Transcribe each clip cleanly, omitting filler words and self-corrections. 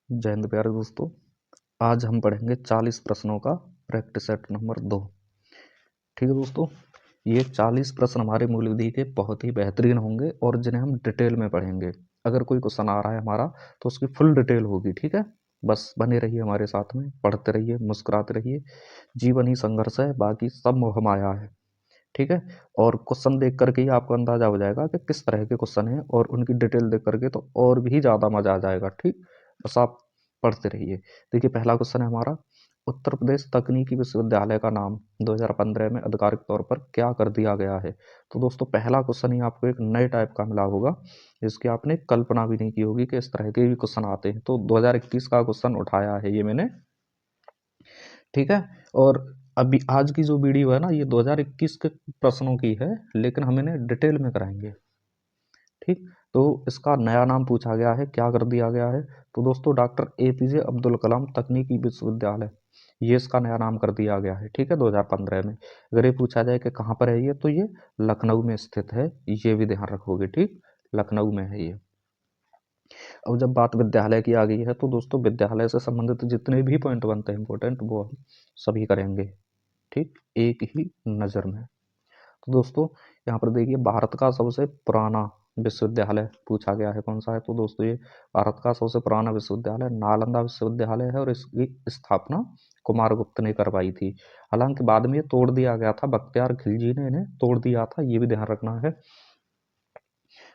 जय हिंद प्यारे दोस्तों। आज हम पढ़ेंगे 40 प्रश्नों का प्रैक्टिस सेट नंबर 2। ठीक है दोस्तों, ये 40 प्रश्न हमारे मूल विधि के बहुत ही बेहतरीन होंगे और जिन्हें हम डिटेल में पढ़ेंगे। अगर कोई क्वेश्चन आ रहा है हमारा तो उसकी फुल डिटेल होगी। ठीक है, बस बने रहिए हमारे साथ में, पढ़ते रहिए, मुस्कुराते रहिए। जीवन ही संघर्ष है, बाकी सब मोह माया है। ठीक है, और क्वेश्चन देख करके ही आपको अंदाजा हो जाएगा कि किस तरह के क्वेश्चन हैं और उनकी डिटेल देख करके तो और भी ज़्यादा मजा आ जाएगा। ठीक, बस आप पढ़ते रहिए। देखिए, पहला क्वेश्चन है हमारा, उत्तर प्रदेश तकनीकी विश्वविद्यालय का नाम 2015 में आधिकारिक तौर पर क्या कर दिया गया है। तो दोस्तों, पहला क्वेश्चन ही आपको एक नए टाइप का मिला होगा, जिसकी आपने कल्पना भी नहीं की होगी कि इस तरह के भी क्वेश्चन आते हैं। तो 2021 का क्वेश्चन उठाया है ये मैंने। ठीक है, और अभी आज की जो वीडियो है ना, ये 2021 के प्रश्नों की है, लेकिन हम इन्हें डिटेल में कराएंगे। ठीक, तो इसका नया नाम पूछा गया है, क्या कर दिया गया है। तो दोस्तों, डॉक्टर एपीजे अब्दुल कलाम तकनीकी विश्वविद्यालय, ये इसका नया नाम कर दिया गया है। ठीक है, 2015 में। अगर ये पूछा जाए कि कहाँ पर है ये, तो ये लखनऊ में स्थित है, ये भी ध्यान रखोगे। ठीक, लखनऊ में है ये। अब जब बात विद्यालय की आ गई है तो दोस्तों, विद्यालय से संबंधित जितने भी पॉइंट बनते हैं इंपॉर्टेंट, वो हम सभी करेंगे। ठीक, एक ही नज़र में। तो दोस्तों, यहाँ पर देखिए, भारत का सबसे पुराना विश्वविद्यालय पूछा गया है, कौन सा है। तो दोस्तों, ये भारत का सबसे पुराना विश्वविद्यालय नालंदा विश्वविद्यालय है और इसकी स्थापना कुमारगुप्त ने करवाई थी। हालांकि बाद में ये तोड़ दिया गया था, बख्तियार खिलजी ने इन्हें तोड़ दिया था, ये भी ध्यान रखना है।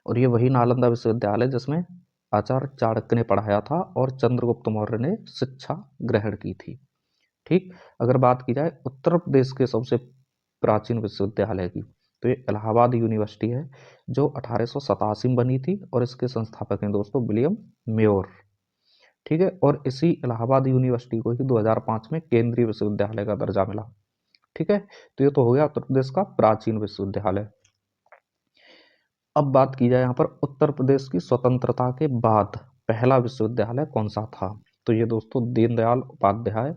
और ये वही नालंदा विश्वविद्यालय जिसमें आचार्य चाणक्य ने पढ़ाया था और चंद्रगुप्त मौर्य ने शिक्षा ग्रहण की थी। ठीक, अगर बात की जाए उत्तर प्रदेश के सबसे प्राचीन विश्वविद्यालय की, तो ये इलाहाबाद यूनिवर्सिटी है, जो 1887 में बनी थी और इसके संस्थापक हैं दोस्तों विलियम मेयोर। ठीक है, और इसी इलाहाबाद यूनिवर्सिटी को ही 2005 में केंद्रीय विश्वविद्यालय का दर्जा मिला। ठीक है, तो ये तो हो गया उत्तर प्रदेश का प्राचीन विश्वविद्यालय। अब बात की जाए यहाँ पर उत्तर प्रदेश की स्वतंत्रता के बाद पहला विश्वविद्यालय कौन सा था। तो ये दोस्तों दीनदयाल उपाध्याय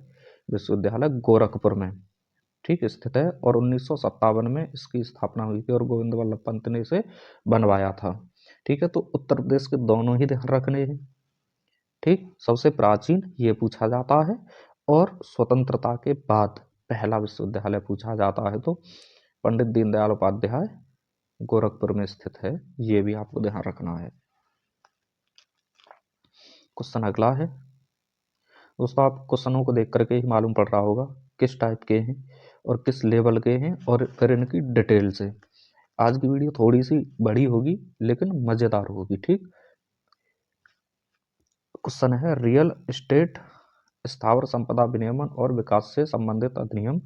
विश्वविद्यालय गोरखपुर में ठीक स्थित है और 1957 में इसकी स्थापना हुई थी और गोविंद वल्लभ पंत ने इसे बनवाया था। ठीक है, तो उत्तर प्रदेश के दोनों ही ध्यान रखने हैं। ठीक, सबसे प्राचीन ये पूछा जाता है और स्वतंत्रता के बाद पहला विश्वविद्यालय पूछा जाता है तो पंडित दीनदयाल उपाध्याय गोरखपुर में स्थित है, ये भी आपको ध्यान रखना है। क्वेश्चन अगला है दोस्तों, आप क्वेश्चनों को देख करके ही मालूम पड़ रहा होगा किस टाइप के हैं और किस लेवल के हैं और फिर इनकी डिटेल से। आज की वीडियो थोड़ी सी बड़ी होगी लेकिन मजेदार होगी। ठीक, क्वेश्चन है, रियल एस्टेट स्थावर संपदा विनियमन और विकास से संबंधित अधिनियम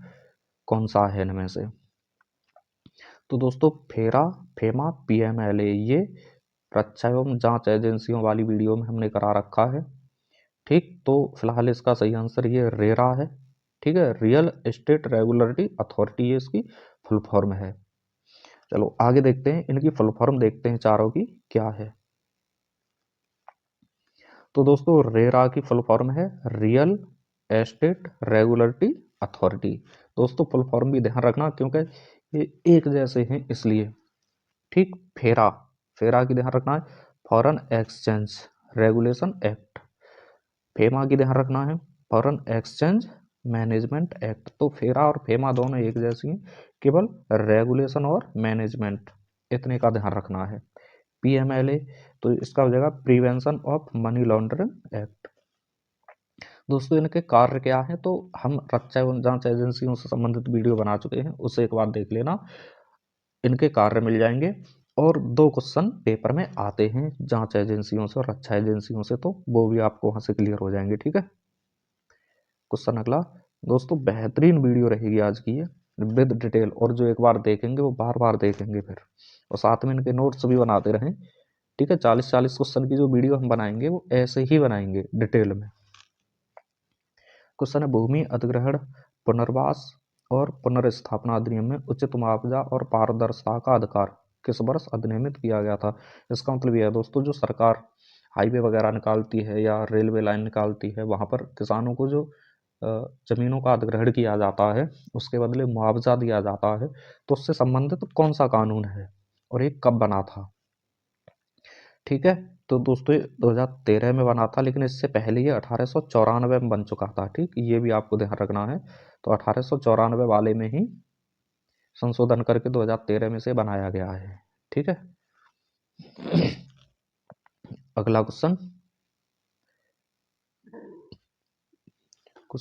कौन सा है इनमें से। तो दोस्तों, फेरा, फेमा, पीएमएलए, ये रक्षा एवं जांच एजेंसियों वाली वीडियो में हमने करा रखा है। ठीक, तो फिलहाल इसका सही आंसर ये रेरा है। ठीक है, रियल एस्टेट रेगुलेटरी अथॉरिटी, ये इसकी फुल फॉर्म है। चलो आगे देखते हैं, इनकी फुल फॉर्म देखते हैं चारों की क्या है। तो दोस्तों, रेरा की फुल फॉर्म है रियल एस्टेट रेगुलेटरी अथॉरिटी। दोस्तों, फुल फॉर्म भी ध्यान रखना क्योंकि ये एक जैसे हैं इसलिए। ठीक, फेरा, फेरा की ध्यान रखना है foreign exchange regulation act. FEMA की ध्यान रखना है फॉरेन एक्सचेंज मैनेजमेंट एक्ट। तो फेरा और फेमा दोनों एक जैसी हैं, केवल रेगुलेशन और मैनेजमेंट इतने का ध्यान रखना है। पीएमएलए, तो इसका हो जाएगा prevention of money laundering act. दोस्तों, इनके कार्य क्या है, तो हम रक्षा एवं जांच एजेंसियों से संबंधित वीडियो बना चुके हैं, उसे एक बार देख लेना, इनके कार्य मिल जाएंगे। और 2 क्वेश्चन पेपर में आते हैं जांच एजेंसियों से और रक्षा एजेंसियों से, तो वो भी आपको वहां से क्लियर हो जाएंगे। ठीक है, क्वेश्चन अगला दोस्तों, बेहतरीन वीडियो रहेगी आज की ये विद डिटेल, और जो एक बार देखेंगे वो बार बार देखेंगे फिर, और साथ में इनके नोट्स भी बनाते रहें। ठीक है, 40-40 क्वेश्चन की जो वीडियो हम बनाएंगे वो ऐसे ही बनाएंगे डिटेल में। क्वेश्चन है, भूमि अधिग्रहण, पुनर्वास और पुनर्स्थापना अधिनियम में उचित मुआवजा और पारदर्शिता का अधिकार किस वर्ष अधिनियमित किया गया था। इसका मतलब यह है दोस्तों, जो सरकार हाईवे वगैरह निकालती है या रेलवे लाइन निकालती है, वहां पर किसानों को जो जमीनों का अधिग्रहण किया जाता है, उसके बदले मुआवजा दिया जाता है, तो उससे संबंधित कौन सा कानून है और ये कब बना था। ठीक है, तो दोस्तों ये 2013 में बना था, लेकिन इससे पहले ये 1894 में बन चुका था। ठीक, ये भी आपको ध्यान रखना है। तो 1894 वाले में ही संशोधन करके 2013 में से बनाया गया है। ठीक है, अगला क्वेश्चन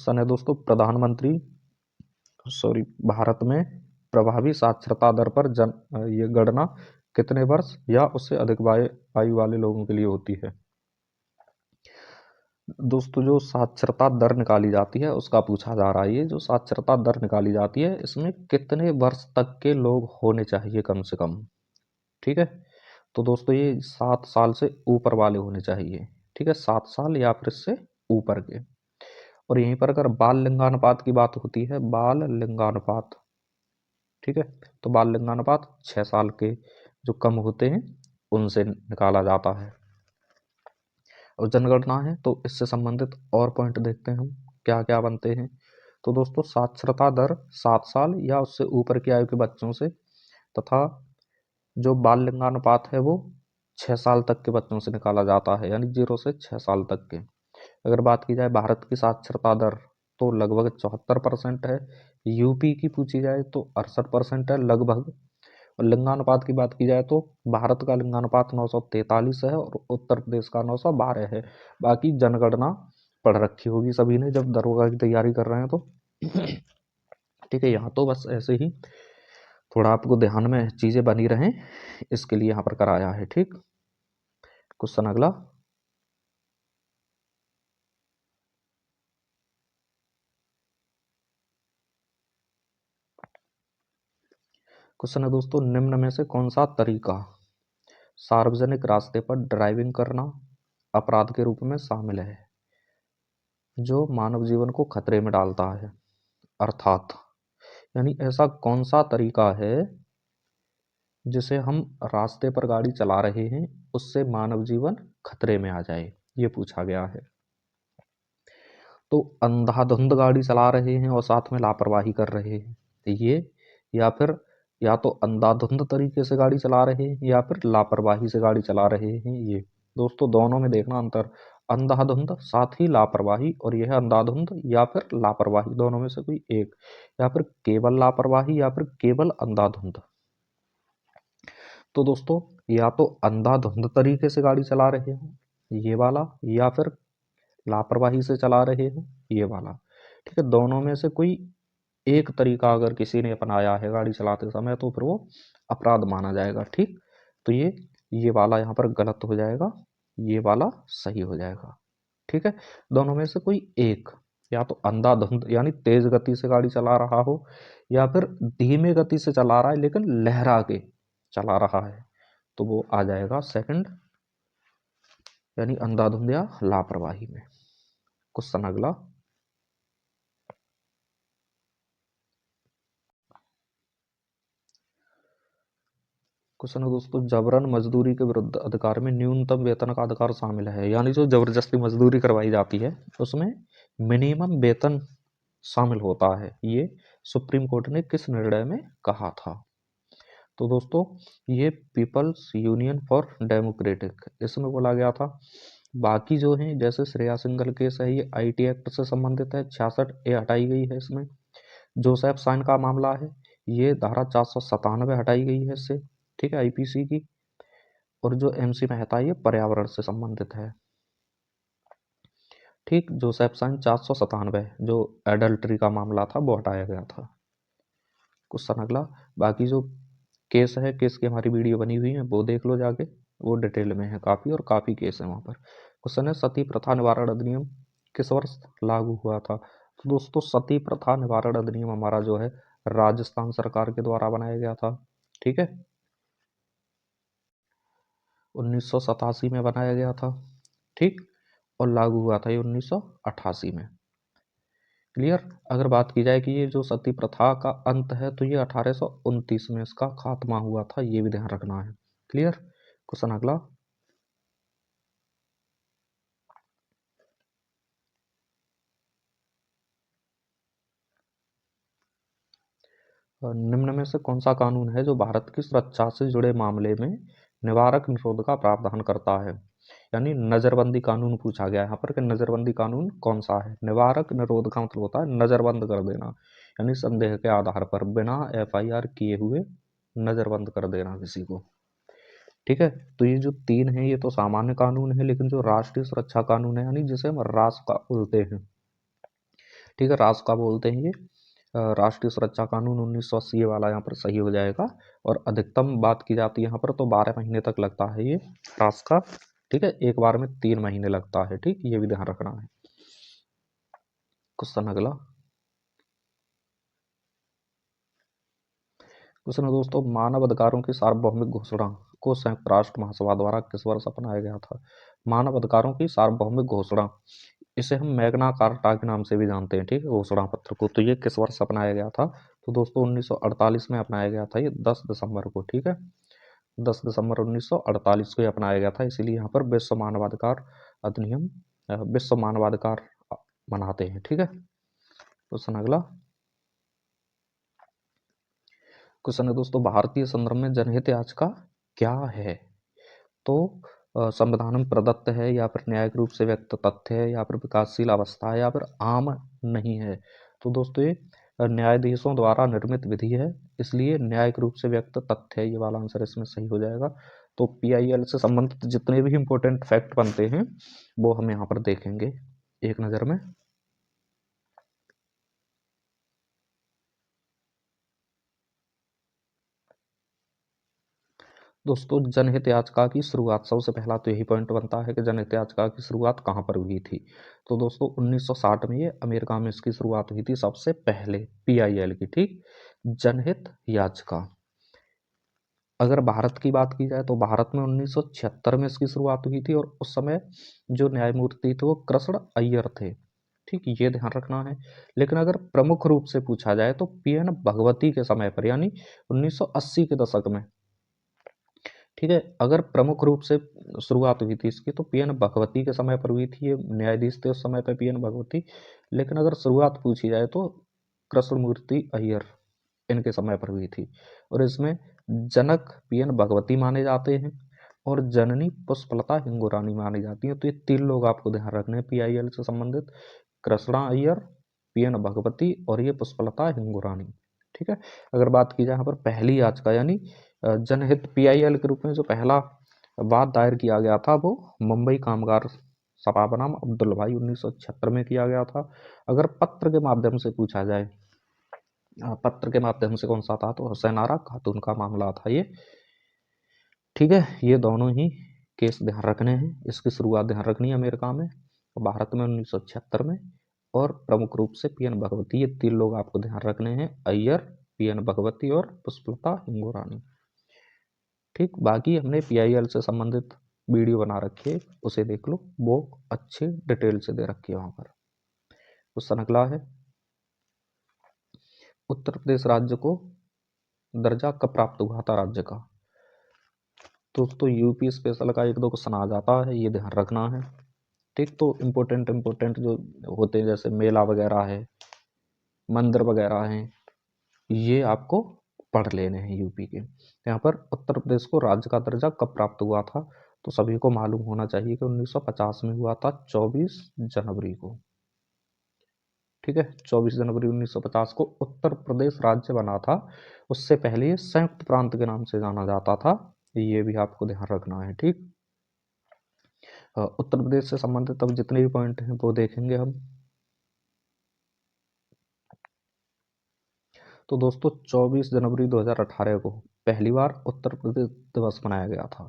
है दोस्तों, भारत में प्रभावी साक्षरता दर पर ये गणना कितने वर्ष या उससे अधिक आयु वाले लोगों के लिए होती है? दोस्तों जो साक्षरता दर निकाली जाती है उसका पूछा जा रहा है। ये जो साक्षरता दर निकाली जाती है इसमें कितने वर्ष तक के लोग होने चाहिए कम से कम। ठीक है, तो दोस्तों ये 7 साल से ऊपर वाले होने चाहिए। ठीक है, 7 साल या फिर इससे ऊपर के। और यहीं पर अगर बाल लिंगानुपात की बात होती है, बाल लिंगानुपात, ठीक है, तो बाल लिंगानुपात 6 साल के जो कम होते हैं उनसे निकाला जाता है। और जनगणना है तो इससे संबंधित और पॉइंट देखते हैं हम क्या क्या बनते हैं। तो दोस्तों साक्षरता दर 7 साल या उससे ऊपर की आयु के बच्चों से, तथा जो बाल लिंगानुपात है वो 6 साल तक के बच्चों से निकाला जाता है, यानी 0 से 6 साल तक के। अगर बात की जाए भारत की साक्षरता दर तो लगभग 74% है। यूपी की पूछी जाए तो 68% है लगभग। और लिंगानुपात की बात की जाए तो भारत का लिंगानुपात 943 है और उत्तर प्रदेश का 912 है। बाकी जनगणना पढ़ रखी होगी सभी ने जब दरोगा की तैयारी कर रहे हैं तो। ठीक है, यहाँ तो बस ऐसे ही थोड़ा आपको ध्यान में चीज़ें बनी रहें इसके लिए यहाँ पर कराया है। ठीक, क्वेश्चन अगला क्वेश्चन है दोस्तों, निम्न में से कौन सा तरीका सार्वजनिक रास्ते पर ड्राइविंग करना अपराध के रूप में शामिल है जो मानव जीवन को खतरे में डालता है? अर्थात यानी ऐसा कौन सा तरीका है जिसे हम रास्ते पर गाड़ी चला रहे हैं उससे मानव जीवन खतरे में आ जाए, ये पूछा गया है। तो अंधाधुंध गाड़ी चला रहे हैं और साथ में लापरवाही कर रहे हैं ये, या फिर या तो अंधाधुंध तरीके से गाड़ी चला रहे हैं या फिर लापरवाही से गाड़ी चला रहे हैं ये। दोस्तों दोनों में देखना अंतर, अंधाधुंध साथ ही लापरवाही, और यह अंधाधुंध या फिर लापरवाही दोनों में से कोई एक, या फिर केवल लापरवाही या फिर केवल अंधाधुंध। तो दोस्तों या तो अंधाधुंध तरीके से गाड़ी चला रहे हो ये वाला, या फिर लापरवाही से चला रहे हो ये वाला। ठीक है, दोनों में से कोई एक तरीका अगर किसी ने अपनाया है गाड़ी चलाते समय तो फिर वो अपराध माना जाएगा। ठीक, तो ये वाला यहाँ पर गलत हो जाएगा, ये वाला सही हो जाएगा। ठीक है, दोनों में से कोई एक, या तो अंधाधुंध यानी तेज गति से गाड़ी चला रहा हो, या फिर धीमे गति से चला रहा है लेकिन लहरा के चला रहा है, तो वो आ जाएगा सेकंड, यानी अंधाधुंध या लापरवाही में। क्वेश्चन अगला क्वेश्चन है दोस्तों, जबरन मजदूरी के विरुद्ध अधिकार में न्यूनतम वेतन का अधिकार शामिल है, यानी जो जबरदस्ती मजदूरी करवाई जाती है उसमें मिनिमम वेतन शामिल होता है, ये सुप्रीम कोर्ट ने किस निर्णय में कहा था? तो दोस्तों ये पीपल्स यूनियन फॉर डेमोक्रेटिक इसमें बोला गया था। बाकी जो है जैसे श्रेया सिंघल केस है ये आईटी एक्ट से संबंधित है, 66A हटाई गई है इसमें। जोसेफ साइन का मामला है, ये धारा 497 हटाई गई है इससे। ठीक है, आईपीसी की। और जो एमसी मेहता ये पर्यावरण से संबंधित है। ठीक, जोसेफ साइन 497 जो एडल्ट्री का मामला था वो हटाया गया था। क्वेश्चन अगला, बाकी जो केस है, केस की हमारी वीडियो बनी हुई है वो देख लो जाके, वो डिटेल में है काफ़ी, और काफ़ी केस है वहाँ पर। क्वेश्चन है, सती प्रथा निवारण अधिनियम किस वर्ष लागू हुआ था? तो दोस्तों सती प्रथा निवारण अधिनियम हमारा जो है राजस्थान सरकार के द्वारा बनाया गया था। ठीक है, 1987 में बनाया गया था। ठीक, और लागू हुआ था ये 1988 में। क्लियर। अगर बात की जाए कि ये जो सती प्रथा का अंत है तो ये 1829 में इसका खात्मा हुआ था, ये भी ध्यान रखना है। क्लियर। क्वेश्चन अगला, निम्न में से कौन सा कानून है जो भारत की सुरक्षा से जुड़े मामले में निवारक निरोध का प्रावधान करता है? यानी नजरबंदी कानून पूछा गया यहाँ पर कि नजरबंदी कानून कौन सा है। निवारक निरोध का मतलब होता है नजरबंद कर देना, यानी संदेह के आधार पर बिना एफआईआर किए हुए नजरबंद कर देना किसी को। ठीक है, तो ये जो तीन है ये तो सामान्य कानून है, लेकिन जो राष्ट्रीय सुरक्षा कानून है यानी जिसे हम रासुका बोलते हैं, ठीक है, रासुका बोलते हैं ये, राष्ट्रीय सुरक्षा कानून 1980 वाला यहाँ पर सही हो जाएगा। और अधिकतम बात की जाती है यहाँ पर तो 12 महीने तक लगता है ये रासुका। ठीक है, एक बार में 3 महीने लगता है। ठीक, ये भी ध्यान रखना है। क्वेश्चन अगला क्वेश्चन है दोस्तों, मानव अधिकारों की सार्वभौमिक घोषणा को संयुक्त राष्ट्र महासभा द्वारा किस वर्ष अपनाया गया था। मानव अधिकारों की सार्वभौमिक घोषणा, इसे हम मैग्ना कार्टा के नाम से भी जानते हैं, ठीक है, घोषणा पत्र को। तो ये किस वर्ष अपनाया गया था, तो दोस्तों 1948 में अपनाया गया था, ये 10 दिसंबर को। ठीक है, 10 दिसंबर 1948 को अपनाया गया था, इसीलिए यहाँ पर विश्व मानवाधिकार अधिनियम, विश्व मानवाधिकार मनाते हैं। ठीक है, क्वेश्चन अगला क्वेश्चन है दोस्तों, भारतीय संदर्भ में जनहित याचिका क्या है। तो संविधान में प्रदत्त है, या फिर न्यायिक रूप से व्यक्त तथ्य है, या फिर विकासशील अवस्था है, या फिर आम नहीं है। तो दोस्तों ये न्यायाधीशों द्वारा निर्मित विधि है, इसलिए न्यायिक रूप से व्यक्त तथ्य है, ये वाला आंसर इसमें सही हो जाएगा। तो पीआईएल से संबंधित जितने भी इंपॉर्टेंट फैक्ट बनते हैं वो हम यहाँ पर देखेंगे एक नज़र में। दोस्तों जनहित याचिका की शुरुआत, सबसे पहला तो यही पॉइंट बनता है कि जनहित याचिका की शुरुआत कहाँ पर हुई थी। तो दोस्तों 1960 में ये अमेरिका में इसकी शुरुआत हुई थी सबसे पहले, पीआईएल की। ठीक, जनहित याचिका। अगर भारत की बात की जाए तो भारत में 1976 में इसकी शुरुआत हुई थी, और उस समय जो न्यायमूर्ति थे वो कृष्ण अय्यर थे। ठीक, ये ध्यान रखना है। लेकिन अगर प्रमुख रूप से पूछा जाए तो पीएन भगवती के समय पर, यानी 1980 के दशक में। ठीक है, अगर प्रमुख रूप से शुरुआत हुई थी इसकी तो पीएन भगवती के समय पर हुई थी, ये न्यायाधीश थे उस समय पर पीएन भगवती। लेकिन अगर शुरुआत पूछी जाए तो कृष्णमूर्ति अय्यर, इनके समय पर हुई थी। और इसमें जनक पीएन भगवती माने जाते हैं, और जननी पुष्पलता हिंगुरानी मानी जाती है। तो ये तीन लोग आपको ध्यान रखने हैं पीआईएल से संबंधित, कृष्णा अय्यर, पीएन भगवती और ये पुष्पलता हिंगुरानी। ठीक है, अगर बात की जाए यहाँ पर पहली याचिका, यानी जनहित पीआईएल के रूप में जो पहला वाद दायर किया गया था वो मुंबई कामगार सभा बनाम अब्दुल भाई 1976 में किया गया था। अगर पत्र के माध्यम से पूछा जाए, पत्र के माध्यम से कौन सा था, तो हुसैन आरा खातून का मामला था ये। ठीक है, ये दोनों ही केस ध्यान रखने हैं, इसकी शुरुआत ध्यान रखनी है अमेरिका में, भारत में 1976 में, और प्रमुख रूप से पीएन भगवती। ये तीन लोग आपको ध्यान रखने हैं, अय्यर, पीएन भगवती और पुष्पलता हिंगुरानी। ठीक, बाकी हमने पीआईएल से संबंधित वीडियो बना रखी है, उसे देख लो, वो अच्छे डिटेल से दे रखी है वहाँ पर। क्वेश्चन अगला है, उत्तर प्रदेश राज्य को दर्जा कब प्राप्त हुआ था राज्य का। दोस्तों यूपी स्पेशल का एक दो क्वेश्चन आ जाता है, ये ध्यान रखना है। ठीक, तो इम्पोर्टेंट जो होते हैं जैसे मेला वगैरह है, मंदिर वगैरह हैं, ये आपको पढ़ लेने हैं यूपी के। यहाँ पर उत्तर प्रदेश को राज्य का दर्जा कब प्राप्त हुआ था, तो सभी को मालूम होना चाहिए कि 1950 में हुआ था, 24 जनवरी को। ठीक है, 24 जनवरी 1950 को उत्तर प्रदेश राज्य बना था। उससे पहले ये संयुक्त प्रांत के नाम से जाना जाता था, ये भी आपको ध्यान रखना है। ठीक, उत्तर प्रदेश से संबंधित अब जितने भी पॉइंट हैं वो देखेंगे हम। तो दोस्तों 24 जनवरी 2018 को पहली बार उत्तर प्रदेश दिवस मनाया गया था।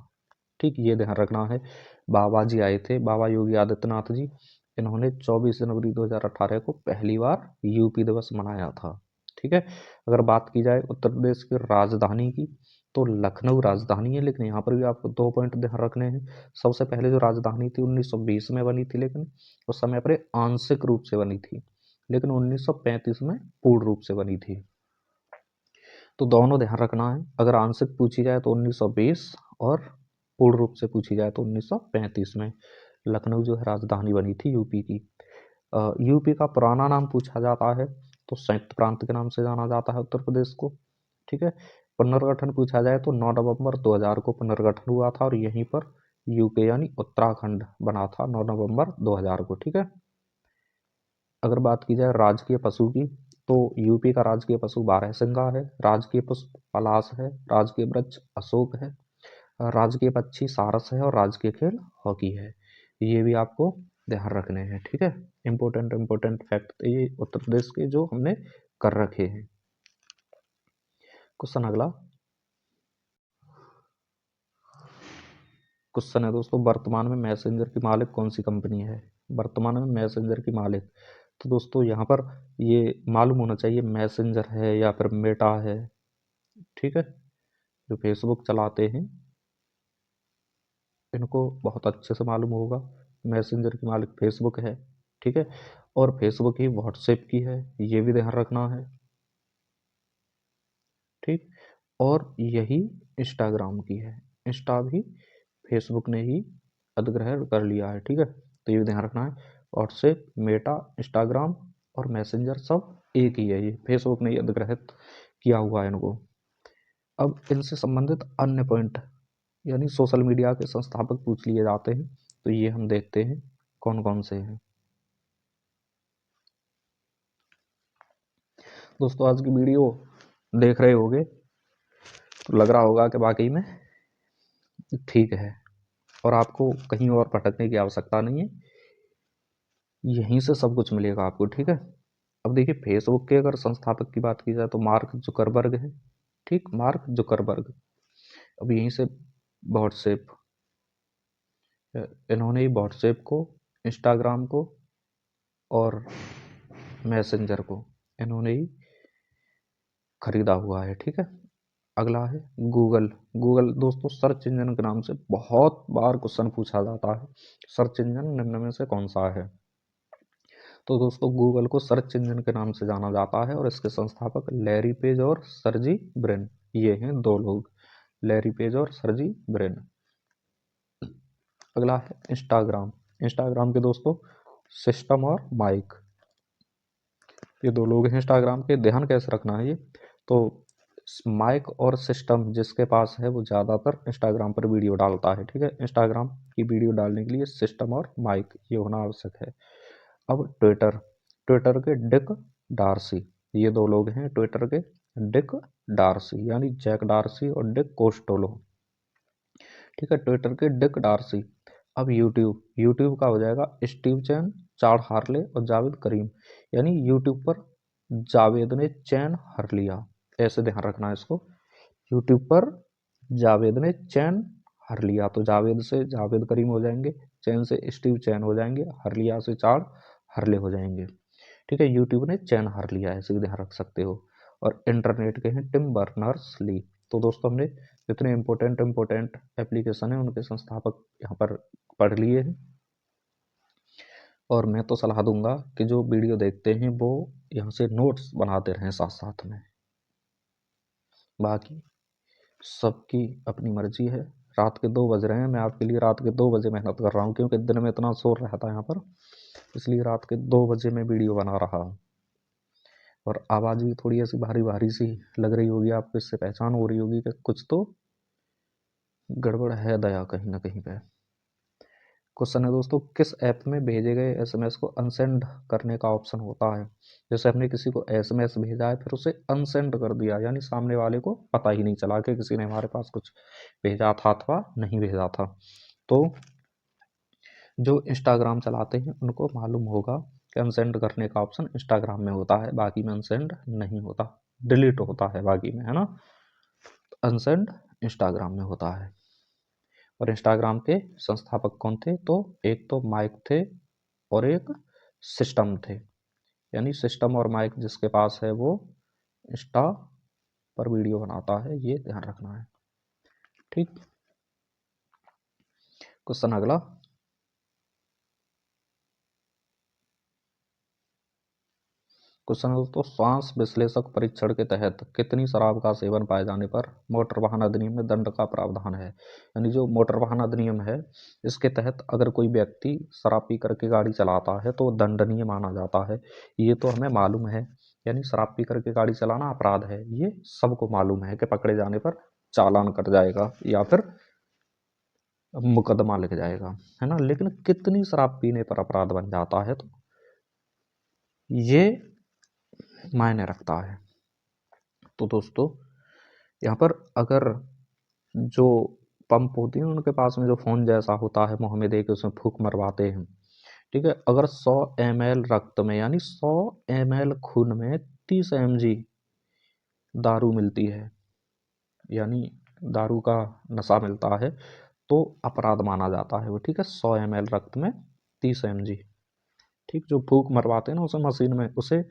ठीक, ये ध्यान रखना है। बाबा जी आए थे, बाबा योगी आदित्यनाथ जी, इन्होंने 24 जनवरी 2018 को पहली बार यूपी दिवस मनाया था। ठीक है, अगर बात की जाए उत्तर प्रदेश की राजधानी की, तो लखनऊ राजधानी है, लेकिन यहाँ पर भी आपको दो पॉइंट ध्यान रखने हैं। सबसे पहले जो राजधानी थी 1920 में बनी थी, लेकिन उस समय पर आंशिक रूप से बनी थी, लेकिन 1935 में पूर्ण रूप से बनी थी। तो दोनों ध्यान रखना है, अगर आंशिक पूछी जाए तो 1920, और पूर्ण रूप से पूछी जाए तो 1935 में लखनऊ जो है राजधानी बनी थी यूपी की। यूपी का पुराना नाम पूछा जाता है तो संयुक्त प्रांत के नाम से जाना जाता है उत्तर प्रदेश को। ठीक है, पुनर्गठन पूछा जाए तो 9 नवंबर 2000 को पुनर्गठन हुआ था, और यहीं पर यूके यानी उत्तराखंड बना था 9 नवंबर 2000 को। ठीक है। अगर बात की जाए राजकीय पशु की, तो यूपी का राजकीय पशु बारहसिंगा है, राजकीय पुष्प पलाश है, राजकीय वृक्ष अशोक है, राजकीय पक्षी सारस है और राजकीय खेल हॉकी है। ये भी आपको ध्यान रखने हैं। ठीक है। इंपॉर्टेंट इंपॉर्टेंट फैक्ट ये उत्तर प्रदेश के जो हमने कर रखे हैं। क्वेश्चन अगला क्वेश्चन है दोस्तों, वर्तमान में मैसेंजर की मालिक कौन सी कंपनी है? वर्तमान में मैसेंजर की मालिक, तो दोस्तों यहाँ पर ये मालूम होना चाहिए मैसेंजर है या फिर मेटा है। ठीक है। जो फेसबुक चलाते हैं इनको बहुत अच्छे से मालूम होगा, मैसेंजर की मालिक फेसबुक है। ठीक है। और फेसबुक ही व्हाट्सएप की है, ये भी ध्यान रखना है। ठीक। और यही इंस्टाग्राम की है, इंस्टा भी फेसबुक ने ही अधिग्रहण कर लिया है। ठीक है। तो ये भी ध्यान रखना है, व्हाट्सएप, मेटा, इंस्टाग्राम और मैसेंजर सब एक ही है, ये फेसबुक ने ही अधिग्रहित किया हुआ है इनको। अब इनसे संबंधित अन्य पॉइंट यानी सोशल मीडिया के संस्थापक पूछ लिए जाते हैं, तो ये हम देखते हैं कौन कौन से हैं। दोस्तों आज की वीडियो देख रहे होंगे तो लग रहा होगा कि वाकई में ठीक है और आपको कहीं और भटकने की आवश्यकता नहीं है, यहीं से सब कुछ मिलेगा आपको। ठीक है। अब देखिए फेसबुक के अगर संस्थापक की बात की जाए तो मार्क जुकरबर्ग है। ठीक, मार्क जुकरबर्ग। अब यहीं से व्हाट्सएप, इन्होंने ही व्हाट्सएप को, इंस्टाग्राम को और मैसेंजर को इन्होंने ही खरीदा हुआ है। ठीक है। अगला है गूगल। गूगल दोस्तों सर्च इंजन के नाम से बहुत बार क्वेश्चन पूछा जाता है, सर्च इंजन निम्न में से कौन सा है? तो दोस्तों गूगल को सर्च इंजन के नाम से जाना जाता है और इसके संस्थापक लैरी पेज और सर्जी ब्रिन, ये हैं दो लोग, लैरी पेज और सर्जी ब्रिन। अगला है इंस्टाग्राम। इंस्टाग्राम के दोस्तों सिस्टम और माइक, ये दो लोग हैं इंस्टाग्राम के। ध्यान कैसे रखना है ये, तो माइक और सिस्टम जिसके पास है वो ज़्यादातर इंस्टाग्राम पर वीडियो डालता है। ठीक है। इंस्टाग्राम की वीडियो डालने के लिए सिस्टम और माइक ये होना आवश्यक है। अब ट्विटर, ट्विटर के डिक डार्सी, ये दो लोग हैं ट्विटर के, डिक डार्सी यानी जैक डार्सी और डिक कोस्टोलो। ठीक है। ट्विटर के डिक डार्सी। अब यूट्यूब, यूट्यूब का हो जाएगा स्टीव चैन, चार्ड हार्ले और जावेद करीम, यानी यूट्यूब पर जावेद ने चैन हर लिया, ऐसे ध्यान रखना है इसको। यूट्यूब पर जावेद ने चैन हर लिया, तो जावेद से जावेद करीम हो जाएंगे, चैन से स्टीव चैन हो जाएंगे, हर लिया से चार्ड हरले हो जाएंगे। ठीक है। यूट्यूब ने चैन हर लिया है, इसे ध्यान रख सकते हो। और इंटरनेट के हैं टिम बर्नर्स ली। तो दोस्तों हमने जितने इंपॉर्टेंट एप्लीकेशन है उनके संस्थापक यहाँ पर पढ़ लिए हैं। और मैं तो सलाह दूंगा कि जो वीडियो देखते हैं वो यहाँ से नोट्स बनाते रहें साथ साथ में। बाकी सबकी अपनी मर्जी है। रात के 2 बज रहे हैं, मैं आपके लिए रात के 2 बजे मेहनत कर रहा हूँ क्योंकि दिन में इतना शोर रहता है यहाँ पर, इसलिए रात के 2 बजे मैं वीडियो बना रहा हूँ। और आवाज़ भी थोड़ी ऐसी भारी भारी सी लग रही होगी आपको, इससे पहचान हो रही होगी कि कुछ तो गड़बड़ है दया कहीं ना कहीं पे। क्वेश्चन है दोस्तों, किस ऐप में भेजे गए एसएमएस को अनसेंड करने का ऑप्शन होता है? जैसे हमने किसी को एसएमएस भेजा है फिर उसे अनसेंड कर दिया, यानी सामने वाले को पता ही नहीं चला कि किसी ने हमारे पास कुछ भेजा था अथवा नहीं भेजा था। तो जो इंस्टाग्राम चलाते हैं उनको मालूम होगा कि अनसेंड करने का ऑप्शन इंस्टाग्राम में होता है, बाकी में अनसेंड नहीं होता, डिलीट होता है बाकी में, है ना। अनसेंड इंस्टाग्राम में होता है। और इंस्टाग्राम के संस्थापक कौन थे? तो एक तो माइक थे और एक सिस्टम थे, यानी सिस्टम और माइक जिसके पास है वो इंस्टा पर वीडियो बनाता है, ये ध्यान रखना है। ठीक। क्वेश्चन अगला, क्वेश्चन दोस्तों, श्वास विश्लेषक परीक्षण के तहत कितनी शराब का सेवन पाए जाने पर मोटर वाहन अधिनियम में दंड का प्रावधान है? यानी जो मोटर वाहन अधिनियम है इसके तहत अगर कोई व्यक्ति शराब पी करके गाड़ी चलाता है तो दंडनीय माना जाता है, ये तो हमें मालूम है। यानी शराब पी करके गाड़ी चलाना अपराध है, ये सबको मालूम है कि पकड़े जाने पर चालान कट जाएगा या फिर मुकदमा लिख जाएगा, है ना। लेकिन कितनी शराब पीने पर अपराध बन जाता है, तो ये मायने रखता है। तो दोस्तों यहाँ पर अगर जो पंप होती है उनके पास में जो फोन जैसा होता है, मुंह में दे के उसमें फूंक मरवाते हैं, ठीक है। अगर 100 ml रक्त में यानी 100 ml खून में 30 mg दारू मिलती है, यानी दारू का नशा मिलता है, तो अपराध माना जाता है वो, ठीक है। 100 ml रक्त में 30 mg, ठीक। जो फूंक मरवाते हैं ना उसे मशीन में, उसे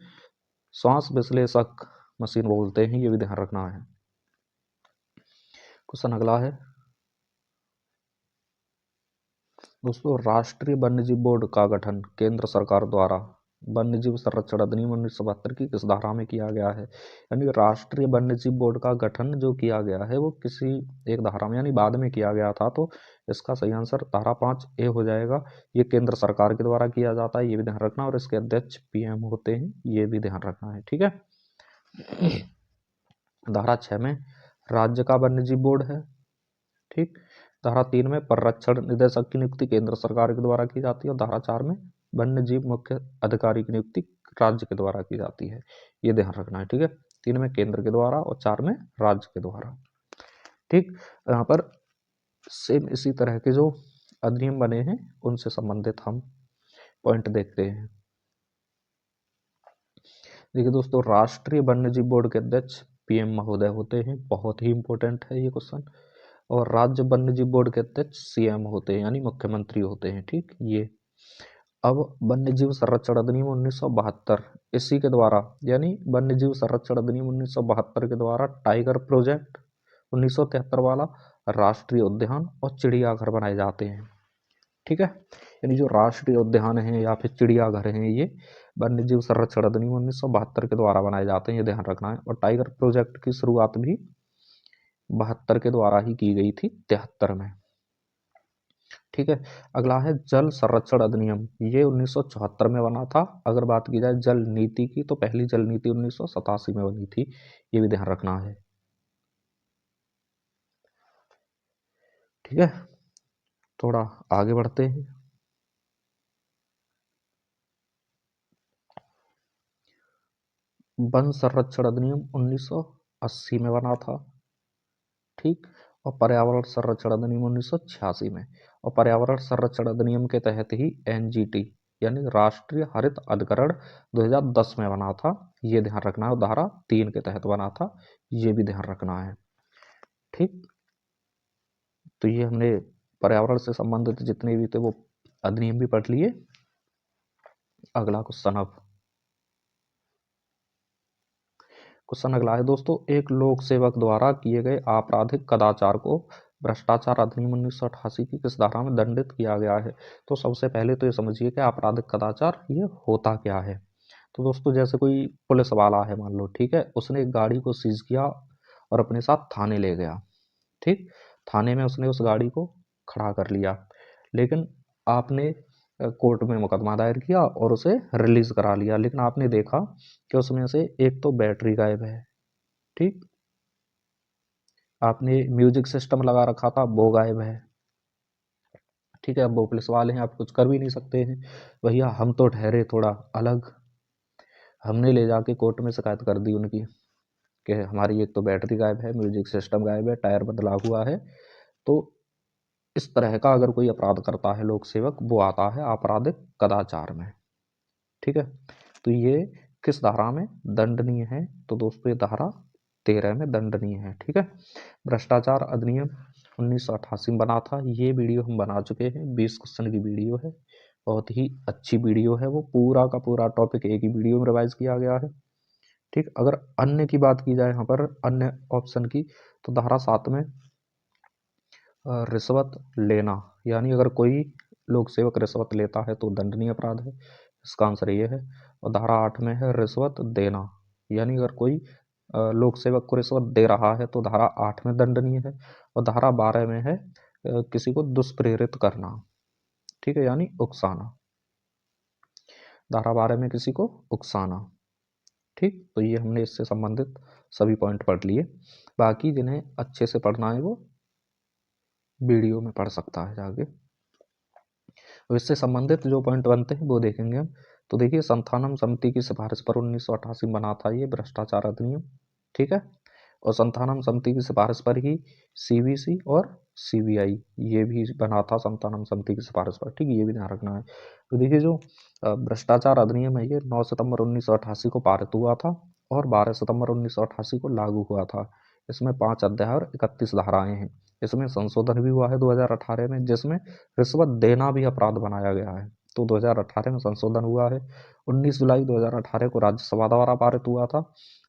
श्वास विश्लेषक मशीन बोलते हैं, ये भी ध्यान रखना है। क्वेश्चन अगला है दोस्तों, राष्ट्रीय वन्यजीव बोर्ड का गठन केंद्र सरकार द्वारा वन्यजीव संरक्षण अधिनियम 1972 की किस धारा में किया गया है। यानी राष्ट्रीय वन्यजीव बोर्ड का गठन जो किया गया है वो किसी एक धारा में यानी बाद में किया गया था, तो इसका सही आंसर धारा 5A हो जाएगा। ये केंद्र सरकार के द्वारा किया जाता है, ये भी ध्यान रखना, और इसके अध्यक्ष PM होते हैं, ये भी ध्यान रखना है, ठीक है। धारा 6 में राज्य का वन्यजीव बोर्ड है, ठीक। धारा 3 में परिरक्षण निदेशक की नियुक्ति केंद्र सरकार के द्वारा की जाती है, और धारा 4 में वन्यजीव मुख्य अधिकारी की नियुक्ति राज्य के द्वारा की जाती है, ये ध्यान रखना है, ठीक है। 3 में केंद्र के द्वारा और 4 में राज्य के द्वारा, ठीक। यहाँ पर सेम इसी तरह के जो अधिनियम बने हैं उनसे संबंधित हम पॉइंट देखते हैं। देखिए दोस्तों, राष्ट्रीय वन्यजीव बोर्ड के अध्यक्ष PM महोदय होते हैं, बहुत ही इंपॉर्टेंट है ये क्वेश्चन। और राज्य वन्यजीव बोर्ड के अध्यक्ष CM होते हैं, यानी मुख्यमंत्री होते हैं, ठीक। ये अब वन्यजीव संरक्षण अधिनियम 1972 इसी के द्वारा, यानी वन्यजीव संरक्षण अधिनियम 1972 के द्वारा टाइगर प्रोजेक्ट 1973 वाला, राष्ट्रीय उद्यान और चिड़ियाघर बनाए जाते हैं, ठीक है। यानी जो राष्ट्रीय उद्यान है या फिर चिड़ियाघर हैं, ये वन्यजीव संरक्षण अधिनियम 1972 के द्वारा बनाए जाते हैं, ये ध्यान रखना है। और टाइगर प्रोजेक्ट की शुरुआत भी 72 के द्वारा ही की गई थी, 73 में, ठीक है। अगला है जल संरक्षण अधिनियम, ये 1974 में बना था। अगर बात की जाए जल नीति की, तो पहली जल नीति 1987 में बनी थी, ये भी ध्यान रखना है, ठीक है। थोड़ा आगे बढ़ते हैं। वन संरक्षण अधिनियम 1980 में बना था, ठीक। और पर्यावरण संरक्षण अधिनियम 1986 में, और पर्यावरण संरक्षण अधिनियम के तहत ही NGT यानी राष्ट्रीय हरित अधिकरण 2010 में बना था, ये ध्यान रखना है। धारा 3 के तहत बना था, ये भी ध्यान रखना है, ठीक। तो ये हमने पर्यावरण से संबंधित जितने भी थे वो अधिनियम भी पढ़ लिए। अगला क्वेश्चन अगला है दोस्तों, एक लोक सेवक द्वारा किए गए आपराधिक कदाचार को भ्रष्टाचार अधिनियम 1988 की किस धारा में दंडित किया गया है। तो सबसे पहले तो ये समझिए कि आपराधिक कदाचार ये होता क्या है। तो दोस्तों जैसे कोई पुलिस वाला है मान लो, ठीक है, उसने एक गाड़ी को सीज किया और अपने साथ थाने ले गया, ठीक। थाने में उसने उस गाड़ी को खड़ा कर लिया, लेकिन आपने कोर्ट में मुकदमा दायर किया और उसे रिलीज करा लिया, लेकिन आपने देखा कि उसमें से एक तो बैटरी गायब है, ठीक। आपने म्यूजिक सिस्टम लगा रखा था, वो गायब है, ठीक है। अब वो पुलिस वाले हैं, आप कुछ कर भी नहीं सकते हैं। भैया हम तो ठहरे थोड़ा अलग, हमने ले जाके कोर्ट में शिकायत कर दी उनकी कि हमारी एक तो बैटरी गायब है, म्यूजिक सिस्टम गायब है, टायर बदला हुआ है। तो इस तरह का अगर कोई अपराध करता है लोक सेवक, वो आता है आपराधिक कदाचार में, ठीक है। तो ये किस धारा में दंडनीय है, तो दोस्तों ये धारा 13 में दंडनीय है, ठीक है। भ्रष्टाचार अधिनियम 1988 में बना था, ये वीडियो हम बना चुके हैं, 20 क्वेश्चन की वीडियो है, बहुत ही अच्छी वीडियो है, वो पूरा का पूरा टॉपिक एक ही वीडियो में रिवाइज किया गया है, ठीक। अगर अन्य की बात की जाए यहाँ पर अन्य ऑप्शन की, तो धारा 7 में रिश्वत लेना, यानी अगर कोई लोक सेवक रिश्वत लेता है तो दंडनीय अपराध है, इसका आंसर ये है। और धारा 8 में है रिश्वत देना, यानी अगर कोई लोक सेवक को रिश्वत दे रहा है तो धारा 8 में दंडनीय है। और धारा 12 में है किसी को दुष्प्रेरित करना, ठीक है, यानी उकसाना, धारा 12 में किसी को उकसाना, ठीक। तो ये हमने इससे संबंधित सभी पॉइंट पढ़ लिए, बाकी जिन्हें अच्छे से पढ़ना है वो वीडियो में पढ़ सकता है जाके। तो इससे संबंधित जो पॉइंट बनते हैं वो देखेंगे हम। तो देखिए, संथानम समिति की सिफारिश पर 1988 बना था ये भ्रष्टाचार अधिनियम, ठीक है। और संथानम समिति की सिफारिश पर ही सीवीसी और सीबीआई ये भी बना था, संथानम समिति की सिफारिश पर, ठीक है, ये भी ध्यान रखना है। तो देखिए, जो भ्रष्टाचार अधिनियम है ये 9 सितंबर 1988 को पारित हुआ था और 12 सितंबर 1988 को लागू हुआ था। इसमें 5 अध्याय और 31 धाराएं हैं। इसमें संशोधन भी हुआ है 2018 में, जिसमें रिश्वत देना भी अपराध बनाया गया है। तो 2018 में संशोधन हुआ है। 19 जुलाई 2018 को राज्यसभा द्वारा पारित हुआ था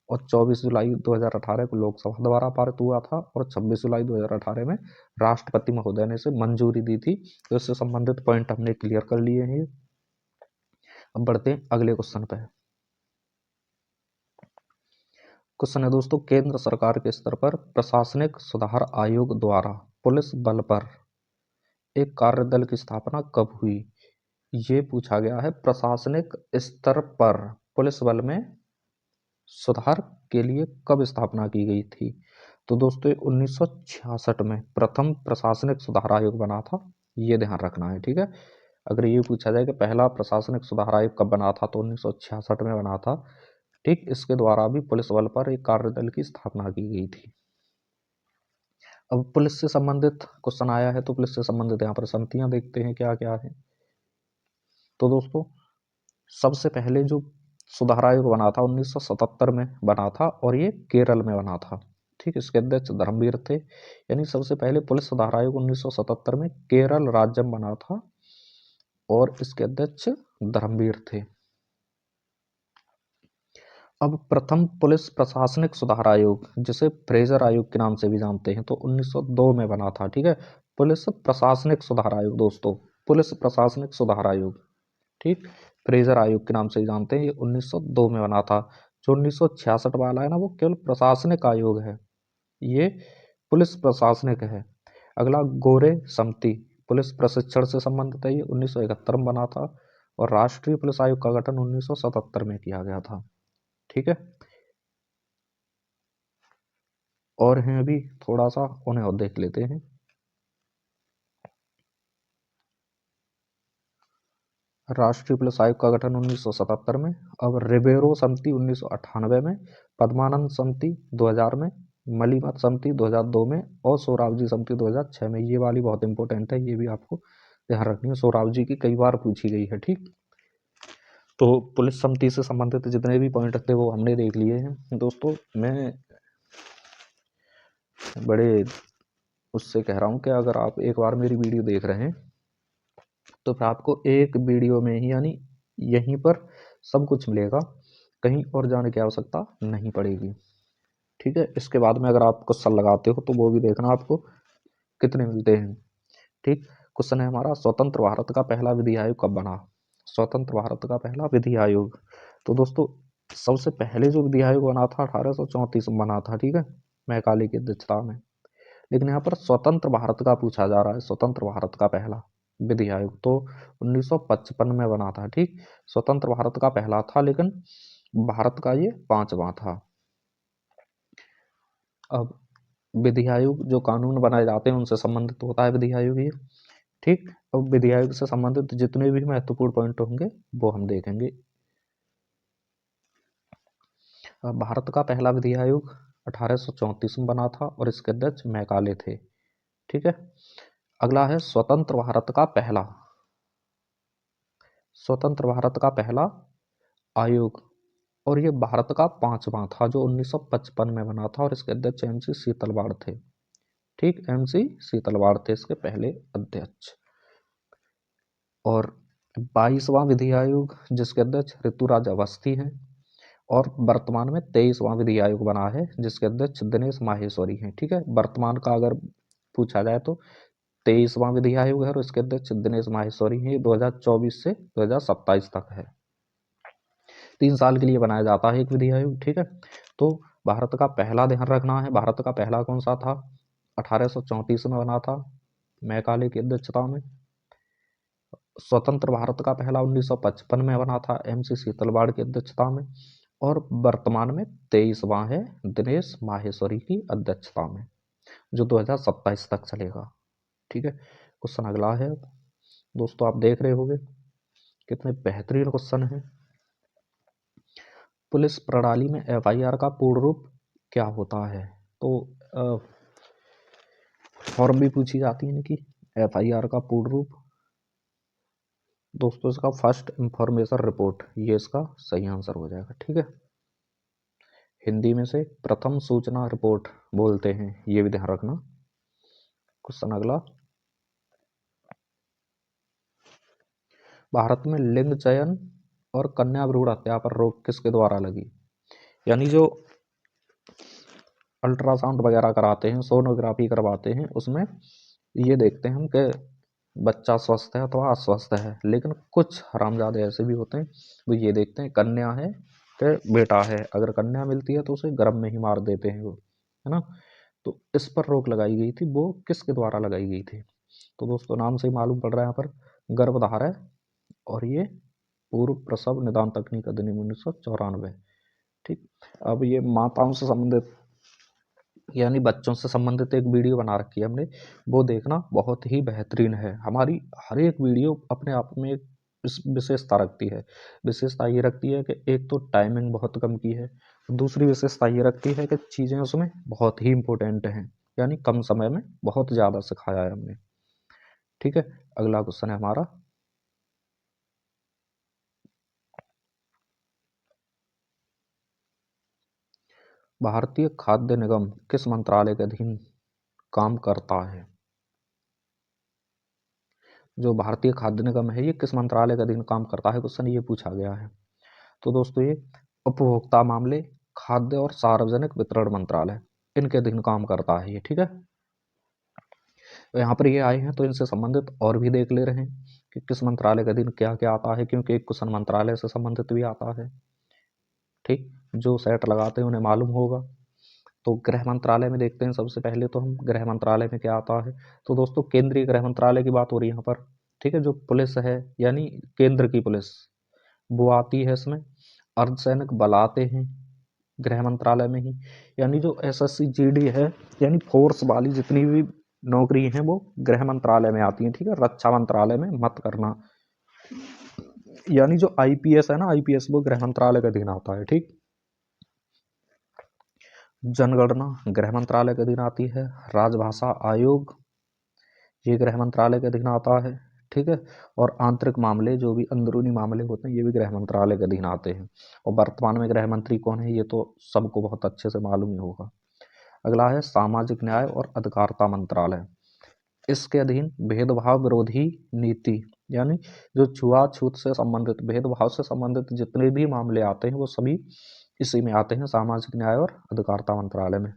और 24 जुलाई 2018 को लोकसभा द्वारा पारित हुआ था और 26 जुलाई 2018 में राष्ट्रपति महोदय ने इसे मंजूरी दी थी। तो इससे संबंधित पॉइंट हमने क्लियर कर लिए हैं। अब बढ़ते हैं अगले क्वेश्चन पे। क्वेश्चन है दोस्तों, केंद्र सरकार के स्तर पर प्रशासनिक सुधार आयोग द्वारा पुलिस बल पर एक कार्यदल की स्थापना कब हुई? ये पूछा गया है। प्रशासनिक स्तर पर पुलिस बल में सुधार के लिए कब स्थापना की गई थी? तो दोस्तों 1966 में प्रथम प्रशासनिक सुधार आयोग बना था, ये ध्यान रखना है, ठीक है। अगर ये पूछा जाए कि पहला प्रशासनिक सुधार आयोग कब बना था, तो 1966 में बना था, ठीक। इसके द्वारा भी पुलिस बल पर एक कार्यदल की स्थापना की गई थी। अब पुलिस से संबंधित क्वेश्चन आया है, तो पुलिस से संबंधित यहाँ पर समितियां देखते हैं क्या क्या है। तो दोस्तों सबसे पहले जो सुधार आयोग बना था 1977 में बना था और ये केरल में बना था, ठीक। इसके अध्यक्ष धर्मवीर थे। यानी सबसे पहले पुलिस सुधार आयोग 1977 में केरल राज्य में बना था और इसके अध्यक्ष धर्मवीर थे। अब प्रथम पुलिस प्रशासनिक सुधार आयोग, जिसे फ्रेजर आयोग के नाम से भी जानते हैं, तो 1902 में बना था, ठीक है। पुलिस प्रशासनिक सुधार आयोग दोस्तों, पुलिस प्रशासनिक सुधार आयोग, ठीक, फ्रेजर आयोग के नाम से जानते हैं, ये 1902 में बना था। जो 1966 वाला है ना, वो केवल प्रशासनिक आयोग है, ये पुलिस प्रशासनिक है। अगला गोरे समिति, पुलिस प्रशिक्षण से संबंधित है, ये 1971 में बना था और राष्ट्रीय पुलिस आयोग का गठन 1977 में किया गया था, ठीक है। और हैं अभी थोड़ा सा, उन्हें और देख लेते हैं। राष्ट्रीय पुलिस आयोग का गठन 1977 में। अब रिबेरो समिति 1998 में, पद्मानंद समिति 2000 में, मलीमत समिति 2002 में और सोराबजी समिति 2006 में। ये वाली बहुत इंपॉर्टेंट है, ये भी आपको ध्यान रखनी है, सोराबजी की कई बार पूछी गई है, ठीक। तो पुलिस समिति से संबंधित जितने भी पॉइंट थे वो हमने देख लिए हैं दोस्तों। मैं बड़े उससे कह रहा हूँ कि अगर आप एक बार मेरी वीडियो देख रहे हैं तो फिर आपको एक वीडियो में ही, यानी यहीं पर सब कुछ मिलेगा, कहीं और जाने की आवश्यकता नहीं पड़ेगी, ठीक है। इसके बाद में अगर आप क्वेश्चन लगाते हो तो वो भी देखना आपको कितने मिलते हैं, ठीक। क्वेश्चन है हमारा, स्वतंत्र भारत का पहला विधि आयोग कब बना? स्वतंत्र भारत का पहला विधि आयोग, तो दोस्तों सबसे पहले जो विधि आयोग बना था 1834 में बना था, ठीक है, मैकाले की अध्यक्षता में। लेकिन यहाँ पर स्वतंत्र भारत का पूछा जा रहा है, स्वतंत्र भारत का पहला विधि आयोग तो 1955 में बना था, ठीक। स्वतंत्र भारत का पहला था, लेकिन भारत का ये 5वां था। अब विधि आयोग जो कानून बनाए जाते हैं उनसे संबंधित होता है विधि आयोग ये, ठीक। अब विधि आयोग से संबंधित जितने भी महत्वपूर्ण पॉइंट होंगे वो हम देखेंगे। भारत का पहला विधि आयोग 1834 में बना था और इसके अध्यक्ष मैकाले थे, ठीक है। अगला है स्वतंत्र भारत का पहला, स्वतंत्र भारत का पहला आयोग, और ये भारत का 5वां था जो 1955 में बना था और इसके अध्यक्ष एमसी शीतलवाड़ थे, ठीक। एमसी शीतलवाड़ थे इसके पहले अध्यक्ष। और 22वां विधि आयोग जिसके अध्यक्ष ऋतुराज अवस्थी हैं और वर्तमान में 23वां विधि आयोग बना है जिसके अध्यक्ष दिनेश माहेश्वरी हैं, ठीक है। वर्तमान का अगर पूछा जाए तो 23वां विधि आयोग है और इसके अध्यक्ष दिनेश माहेश्वरी हैं। 2024 से 2027 तक है, 3 साल के लिए बनाया जाता है एक विधि आयोग, ठीक है। तो भारत का पहला ध्यान रखना है, भारत का पहला कौन सा था? 1834 में बना था मैकाले की अध्यक्षता में। स्वतंत्र भारत का पहला 1955 में बना था एमसी शीतलवाड़ की अध्यक्षता में और वर्तमान में 23वां है दिनेश माहेश्वरी की अध्यक्षता में, जो 2027 तक चलेगा। ठीक है, क्वेश्चन अगला है दोस्तों, आप देख रहे होंगे कितने बेहतरीन क्वेश्चन है। पुलिस प्रणाली में एफआईआर का पूर्ण रूप क्या होता है? तो फॉर्म भी पूछी जाती है कि एफआईआर का पूर्ण रूप। दोस्तों इसका फर्स्ट इंफॉर्मेशन रिपोर्ट, ये इसका सही आंसर हो जाएगा। ठीक है, हिंदी में से प्रथम सूचना रिपोर्ट बोलते हैं, ये भी ध्यान रखना। क्वेश्चन अगला, भारत में लिंग चयन और कन्या भ्रूण हत्या पर रोक किसके द्वारा लगी? यानी जो अल्ट्रासाउंड वगैरह कराते हैं, सोनोग्राफी करवाते हैं, उसमें ये देखते हैं हम कि बच्चा स्वस्थ है अथवा अस्वस्थ है, लेकिन कुछ हरामजादे ऐसे भी होते हैं वो ये देखते हैं कन्या है कि बेटा है, अगर कन्या मिलती है तो उसे गर्भ में ही मार देते हैं वो, है ना। तो इस पर रोक लगाई गई थी, वो किसके द्वारा लगाई गई थी? तो दोस्तों नाम से ही मालूम पड़ रहा है यहाँ पर, गर्भधारण और ये पूर्व प्रसव निदान तकनीक अधिनियम 1994। ठीक, अब ये माताओं से संबंधित यानी बच्चों से संबंधित एक वीडियो बना रखी है हमने, वो देखना, बहुत ही बेहतरीन है। हमारी हर एक वीडियो अपने आप में एक विशेषता रखती है। विशेषता ये रखती है कि एक तो टाइमिंग बहुत कम की है, दूसरी विशेषता ये रखती है कि चीज़ें उसमें बहुत ही इंपॉर्टेंट हैं, यानी कम समय में बहुत ज़्यादा सिखाया है हमने। ठीक है, अगला क्वेश्चन है हमारा, भारतीय खाद्य निगम किस मंत्रालय के अधीन काम करता है? जो भारतीय खाद्य निगम है ये किस मंत्रालय के अधीन काम करता है, क्वेश्चन ये पूछा गया है। तो दोस्तों ये उपभोक्ता मामले, खाद्य और सार्वजनिक वितरण मंत्रालय, इनके अधीन काम करता है ये। ठीक है, तो यहाँ पर ये आए हैं तो इनसे संबंधित और भी देख ले रहे हैं कि किस मंत्रालय के अधीन क्या क्या आता है, क्योंकि एक क्वेश्चन मंत्रालय से संबंधित भी आता है। ठीक, जो सेट लगाते हैं उन्हें मालूम होगा। तो गृह मंत्रालय में देखते हैं सबसे पहले, तो हम गृह मंत्रालय में क्या आता है। तो दोस्तों केंद्रीय गृह मंत्रालय की बात हो रही है यहाँ पर। ठीक है, जो पुलिस है यानी केंद्र की पुलिस, वो आती है इसमें। अर्धसैनिक बल आते हैं गृह मंत्रालय में ही, यानी जो एसएससी जीडी है यानी फोर्स वाली जितनी भी नौकरी हैं वो गृह मंत्रालय में आती हैं। ठीक है, रक्षा मंत्रालय में मत करना। यानी जो आईपीएस है ना, आईपीएस वो गृह मंत्रालय के अधीन आता है। ठीक, जनगणना गृह मंत्रालय के अधीन आती है। राजभाषा आयोग ये गृह मंत्रालय के अधीन आता है। ठीक है, और आंतरिक मामले जो भी अंदरूनी मामले होते हैं ये भी गृह मंत्रालय के अधीन आते हैं। और वर्तमान में गृह मंत्री कौन है ये तो सबको बहुत अच्छे से मालूम ही होगा। अगला है सामाजिक न्याय और अधिकारिता मंत्रालय, इसके अधीन भेदभाव विरोधी नीति, यानी जो छुआछूत से संबंधित, भेदभाव से संबंधित जितने भी मामले आते हैं वो सभी इसी में आते हैं, सामाजिक न्याय और अधिकारिता मंत्रालय में।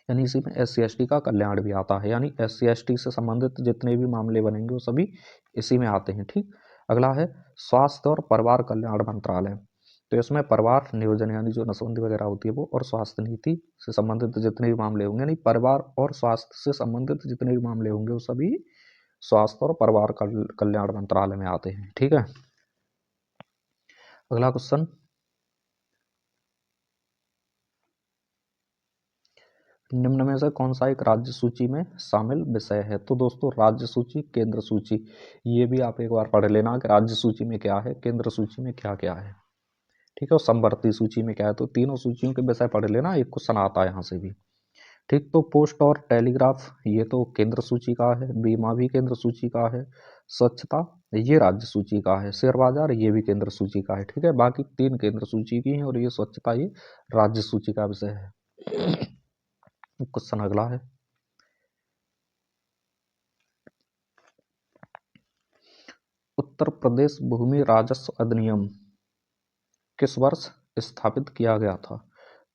यानी इसी में SC ST का कल्याण भी आता है, यानी SC ST से संबंधित जितने भी मामले बनेंगे वो सभी इसी में आते हैं। ठीक, अगला है स्वास्थ्य और परिवार कल्याण मंत्रालय, तो इसमें परिवार नियोजन यानी जो नसबंदी वगैरह होती है वो, और स्वास्थ्य नीति से संबंधित जितने भी मामले होंगे, यानी परिवार और स्वास्थ्य से संबंधित जितने भी मामले होंगे वो सभी स्वास्थ्य और परिवार कल्याण मंत्रालय में आते हैं। ठीक है, अगला क्वेश्चन, निम्न में से कौन सा एक राज्य सूची में शामिल विषय है? तो दोस्तों राज्य सूची, केंद्र सूची, ये भी आप एक बार पढ़ लेना कि राज्य सूची में क्या है, केंद्र सूची में क्या क्या है। ठीक है, और समवर्ती सूची में क्या है, तो तीनों सूचियों के विषय पढ़ लेना, एक क्वेश्चन आता है यहाँ से भी। ठीक, तो पोस्ट और टेलीग्राफ ये तो केंद्र सूची का है, बीमा भी केंद्र सूची का है, स्वच्छता ये राज्य सूची का है, शेयर बाजार ये भी केंद्र सूची का है। ठीक है, बाकी तीन केंद्र सूची की हैं और ये स्वच्छता ये राज्य सूची का विषय है। क्वेश्चन अगला है, उत्तर प्रदेश भूमि राजस्व अधिनियम किस वर्ष स्थापित किया गया था?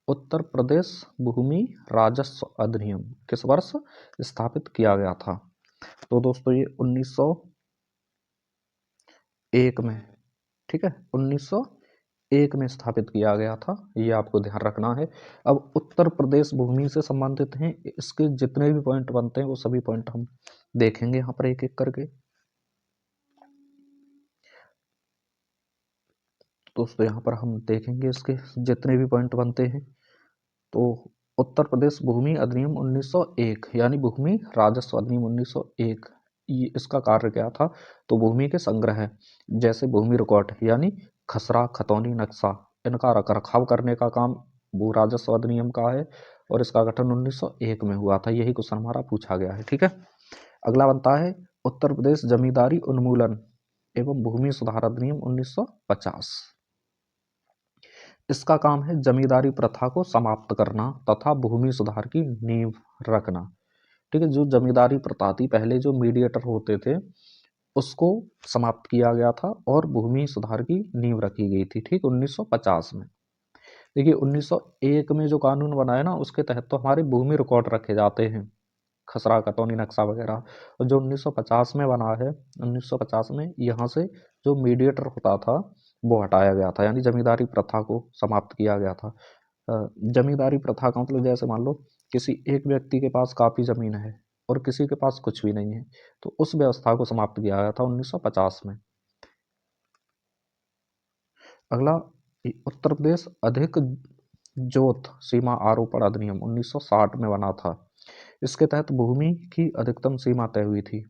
उत्तर प्रदेश भूमि राजस्व अधिनियम किस वर्ष स्थापित किया गया था? तो दोस्तों ये 1901 में। ठीक है, 1901 में स्थापित किया गया था, ये आपको ध्यान रखना है। अब उत्तर प्रदेश भूमि से संबंधित हैं, इसके जितने भी पॉइंट बनते हैं वो सभी पॉइंट हम देखेंगे यहाँ पर एक एक करके। दोस्तों यहाँ पर हम देखेंगे इसके जितने भी पॉइंट बनते हैं। तो उत्तर प्रदेश भूमि अधिनियम 1901 यानी भूमि राजस्व अधिनियम 1901, इसका कार्य क्या था? तो भूमि के संग्रह जैसे भूमि रिकॉर्ड यानी खसरा, खतौनी, नक्शा, इनका रख रखाव करने का काम भू राजस्व अधिनियम का है और इसका गठन 1901 में हुआ था। यही क्वेश्चन हमारा पूछा गया है। ठीक है, अगला बनता है उत्तर प्रदेश जमींदारी उन्मूलन एवं भूमि सुधार अधिनियम 1950। इसका काम है जमींदारी प्रथा को समाप्त करना तथा भूमि सुधार की नींव रखना। ठीक है, जो जमींदारी प्रथा थी, पहले जो मीडिएटर होते थे उसको समाप्त किया गया था और भूमि सुधार की नींव रखी गई थी। ठीक, 1950 में। देखिए 1901 में जो कानून बना है ना, उसके तहत तो हमारे भूमि रिकॉर्ड रखे जाते हैं, खसरा, खतौनी, नक्शा वगैरह। और जो 1950 में बना है, 1950 में यहाँ से जो मीडिएटर होता था वो हटाया गया था, यानी जमींदारी प्रथा को समाप्त किया गया था। जमींदारी प्रथा का मतलब जैसे मान लो किसी एक व्यक्ति के पास काफ़ी ज़मीन है और किसी के पास कुछ भी नहीं है, तो उस व्यवस्था को समाप्त किया गया था 1950 में। अगला, उत्तर प्रदेश अधिक जोत सीमा आरोपण अधिनियम 1960 में बना था। इसके तहत भूमि की अधिकतम सीमा तय हुई थी।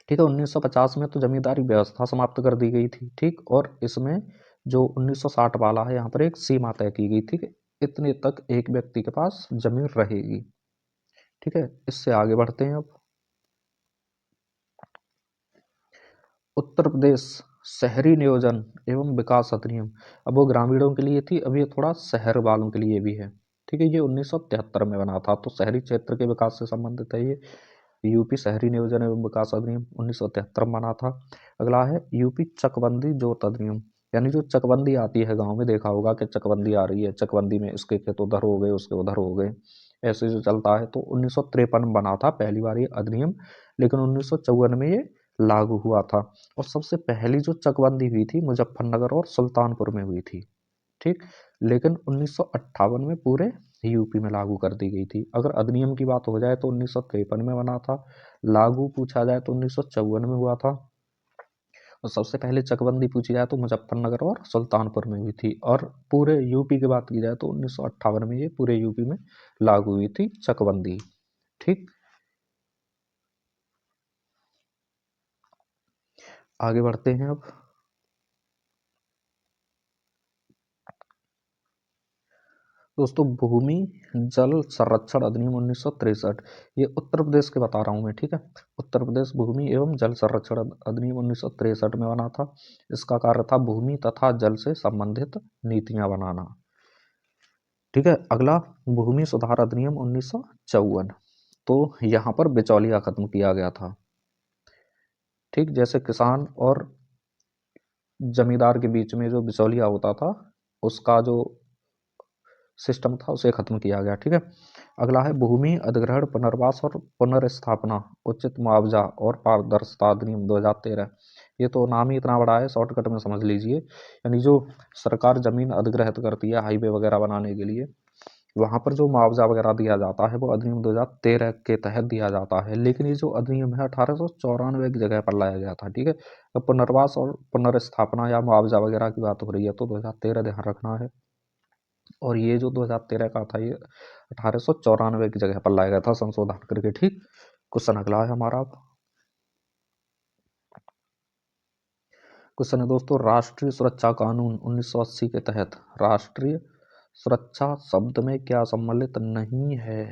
ठीक है, 1950 में तो जमींदारी व्यवस्था समाप्त कर दी गई थी। ठीक, और इसमें जो 1960 वाला है, यहाँ पर एक सीमा तय की गई थी कि इतने तक एक व्यक्ति के पास जमीन रहेगी। ठीक है, इससे आगे बढ़ते हैं अब। उत्तर प्रदेश शहरी नियोजन एवं विकास अधिनियम, अब वो ग्रामीणों के लिए थी, अब ये थोड़ा शहर वालों के लिए भी है। ठीक है, ये 1973 में बना था, तो शहरी क्षेत्र के विकास से संबंधित है ये। यूपी शहरी नियोजन एवं विकास अधिनियम 1973 में बना था। अगला है यूपी चकबंदी जोत अधिनियम, यानी जो चकबंदी आती है गांव में, देखा होगा कि चकबंदी आ रही है, चकबंदी में इसके खेत उधर हो गए, उसके उधर हो गए, ऐसे जो चलता है। तो 1953 में बना था पहली बार ये अधिनियम, लेकिन 1954 में ये लागू हुआ था। और सबसे पहली जो चकबंदी हुई थी मुजफ्फरनगर और सुल्तानपुर में हुई थी। ठीक, लेकिन 1958 में पूरे यूपी में लागू कर दी गई थी। अगर अधिनियम की बात हो जाए तो 1953 में बना था, लागू पूछा जाए तो 1954 में हुआ था, और सबसे पहले चकबंदी पूछी जाए तो मुजफ्फरनगर और सुल्तानपुर में हुई थी। और पूरे यूपी की बात की जाए तो 1958 में ये पूरे यूपी में लागू हुई थी चकबंदी। ठीक, आगे बढ़ते हैं अब। दोस्तों, भूमि जल संरक्षण अधिनियम 1963, ये उत्तर प्रदेश के बता रहा हूँ मैं। ठीक है, उत्तर प्रदेश भूमि एवं जल संरक्षण अधिनियम 1963 में बना था। इसका कार्य था भूमि तथा जल से संबंधित नीतियां बनाना। ठीक है, अगला भूमि सुधार अधिनियम 1954, तो यहाँ पर बिचौलिया खत्म किया गया था। ठीक, जैसे किसान और जमींदार के बीच में जो बिचौलिया होता था, उसका जो सिस्टम था उसे खत्म किया गया। ठीक है, अगला है भूमि अधिग्रहण, पुनर्वास और पुनर्स्थापना, उचित मुआवजा और पारदर्शिता अधिनियम 2013। ये तो नाम ही इतना बड़ा है, शॉर्टकट में समझ लीजिए। यानी जो सरकार जमीन अधिग्रहित करती है हाईवे वगैरह बनाने के लिए, वहां पर जो मुआवजा वगैरह दिया जाता है वो अधिनियम 2013 के तहत दिया जाता है। लेकिन ये जो अधिनियम है 1894 की जगह पर लाया गया था। ठीक है, तो पुनर्वास और पुनर्स्थापना या मुआवजा वगैरह की बात हो रही है तो 2013 ध्यान रखना है। और ये जो 2013 का था, ये 1894 की जगह पर लाया गया था संशोधन करके। ठीक, क्वेश्चन अगला है हमारा। क्वेश्चन है दोस्तों, राष्ट्रीय सुरक्षा कानून 1980 के तहत राष्ट्रीय सुरक्षा शब्द में क्या सम्मिलित नहीं है?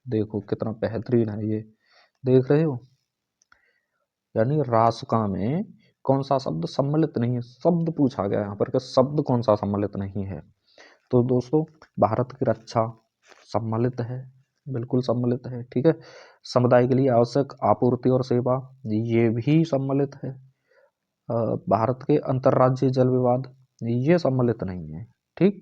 देखो कितना बेहतरीन है ये, देख रहे हो, यानी रासुका में कौन सा शब्द सम्मिलित नहीं है, शब्द पूछा गया यहाँ पर कि शब्द कौन सा सम्मिलित नहीं है। तो दोस्तों, भारत की रक्षा सम्मिलित है, बिल्कुल सम्मिलित है। ठीक है, समुदाय के लिए आवश्यक आपूर्ति और सेवा, ये भी सम्मिलित है। भारत के अंतर्राज्यीय जल विवाद, ये सम्मिलित नहीं है। ठीक,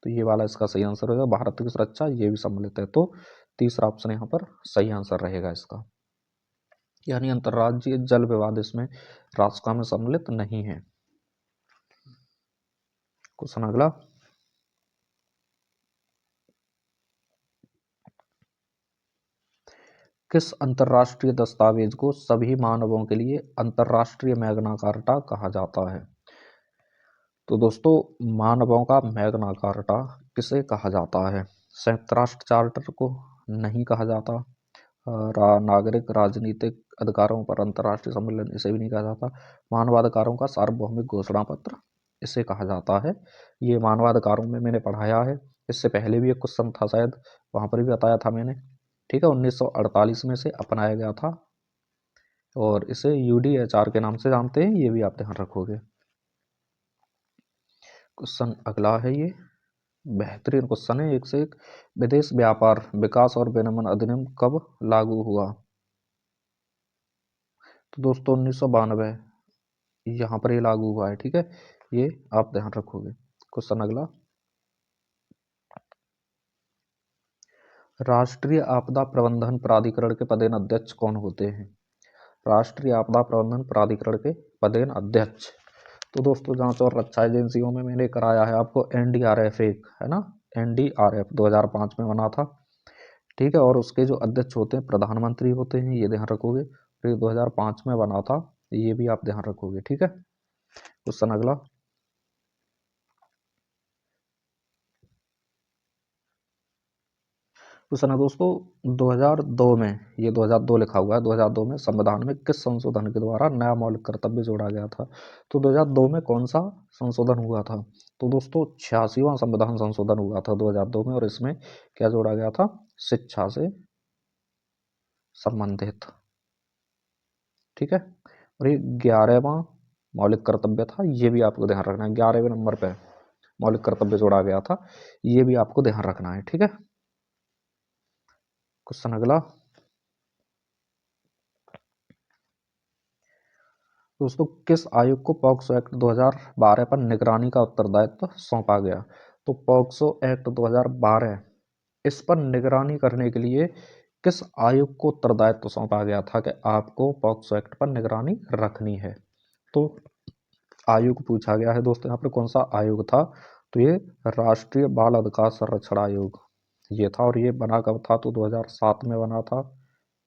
तो ये वाला इसका सही आंसर होगा। भारत की सुरक्षा ये भी सम्मिलित है, तो तीसरा ऑप्शन यहाँ पर सही आंसर रहेगा इसका, यानी अंतर्राज्यीय जल विवाद इसमें राष्ट्र में सम्मिलित नहीं है। क्वेश्चन अगला, किस अंतर्राष्ट्रीय दस्तावेज को सभी मानवों के लिए अंतर्राष्ट्रीय मैग्ना कार्टा कहा जाता है? तो दोस्तों, मानवों का मैग्ना कार्टा किसे कहा जाता है? संयुक्त राष्ट्र चार्टर को नहीं कहा जाता। नागरिक राजनीतिक अधिकारों पर अंतर्राष्ट्रीय सम्मेलन, इसे भी नहीं कहा जाता। मानवाधिकारों का सार्वभौमिक घोषणा पत्र, इसे कहा जाता है। ये मानवाधिकारों में मैंने पढ़ाया है, इससे पहले भी एक क्वेश्चन था शायद, वहाँ पर भी बताया था मैंने। ठीक है, 1948 में से अपनाया गया था और इसे UDHR के नाम से जानते हैं, ये भी आप ध्यान रखोगे। क्वेश्चन अगला है, ये बेहतरीन क्वेश्चन है, एक से एक। विदेश व्यापार विकास और विनिमय अधिनियम कब लागू हुआ? तो दोस्तों 1992 यहाँ पर ये लागू हुआ है। ठीक है, ये आप ध्यान रखोगे। क्वेश्चन अगला, राष्ट्रीय आपदा प्रबंधन प्राधिकरण के पदेन अध्यक्ष कौन होते हैं? राष्ट्रीय आपदा प्रबंधन प्राधिकरण के पदेन अध्यक्ष, तो दोस्तों जांच और रक्षा एजेंसियों में मैंने कराया है आपको, NDRF एक है ना, NDRF 2005 में बना था। ठीक है, और उसके जो अध्यक्ष होते हैं प्रधानमंत्री होते हैं, ये ध्यान रखोगे। फिर 2005 में बना था, ये भी आप ध्यान रखोगे। ठीक है, क्वेश्चन अगला, क्वेश्चन है दोस्तों 2002 में, ये 2002 लिखा हुआ है, 2002 में संविधान में किस संशोधन के द्वारा नया मौलिक कर्तव्य जोड़ा गया था? तो 2002 में कौन सा संशोधन हुआ था? तो दोस्तों 86वां संविधान संशोधन हुआ था 2002 में, और इसमें क्या जोड़ा गया था? शिक्षा से संबंधित। ठीक है, और ये 11वां मौलिक कर्तव्य था, ये भी आपको ध्यान रखना है, 11वें नंबर पे मौलिक कर्तव्य जोड़ा गया था, ये भी आपको ध्यान रखना है। ठीक है, क्वेश्चन अगला, दोस्तों किस आयोग को पॉक्सो एक्ट 2012 पर निगरानी का उत्तरदायित्व सौंपा गया? तो पॉक्सो एक्ट 2012, इस पर निगरानी करने के लिए किस आयोग को उत्तरदायित्व सौंपा गया था कि आपको पॉक्सो एक्ट पर निगरानी रखनी है? तो आयोग पूछा गया है दोस्तों, यहाँ पर कौन सा आयोग था? तो ये राष्ट्रीय बाल अधिकार संरक्षण आयोग ये था, और ये बना कब था? तो 2007 में बना था।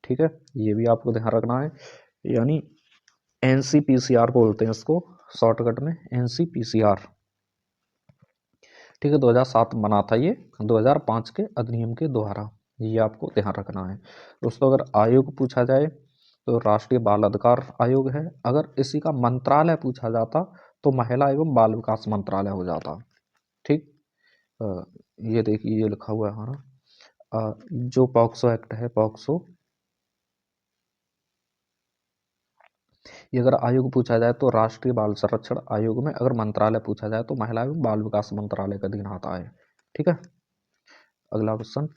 ठीक है, ये भी आपको ध्यान रखना है, यानी NCPCR बोलते हैं इसको शॉर्टकट में, NCPCR। ठीक है, 2007 बना था ये 2005 के अधिनियम के द्वारा, ये आपको ध्यान रखना है दोस्तों। अगर आयोग पूछा जाए तो राष्ट्रीय बाल अधिकार आयोग है, अगर इसी का मंत्रालय पूछा जाता तो महिला एवं बाल विकास मंत्रालय हो जाता। ठीक, ये देखिए ये लिखा हुआ है हमारा, जो पॉक्सो एक्ट है, पॉक्सो, ये अगर आयोग पूछा जाए तो राष्ट्रीय बाल संरक्षण आयोग में, अगर मंत्रालय पूछा जाए तो महिला एवं बाल विकास मंत्रालय का अधीन आता है। ठीक है, अगला क्वेश्चन,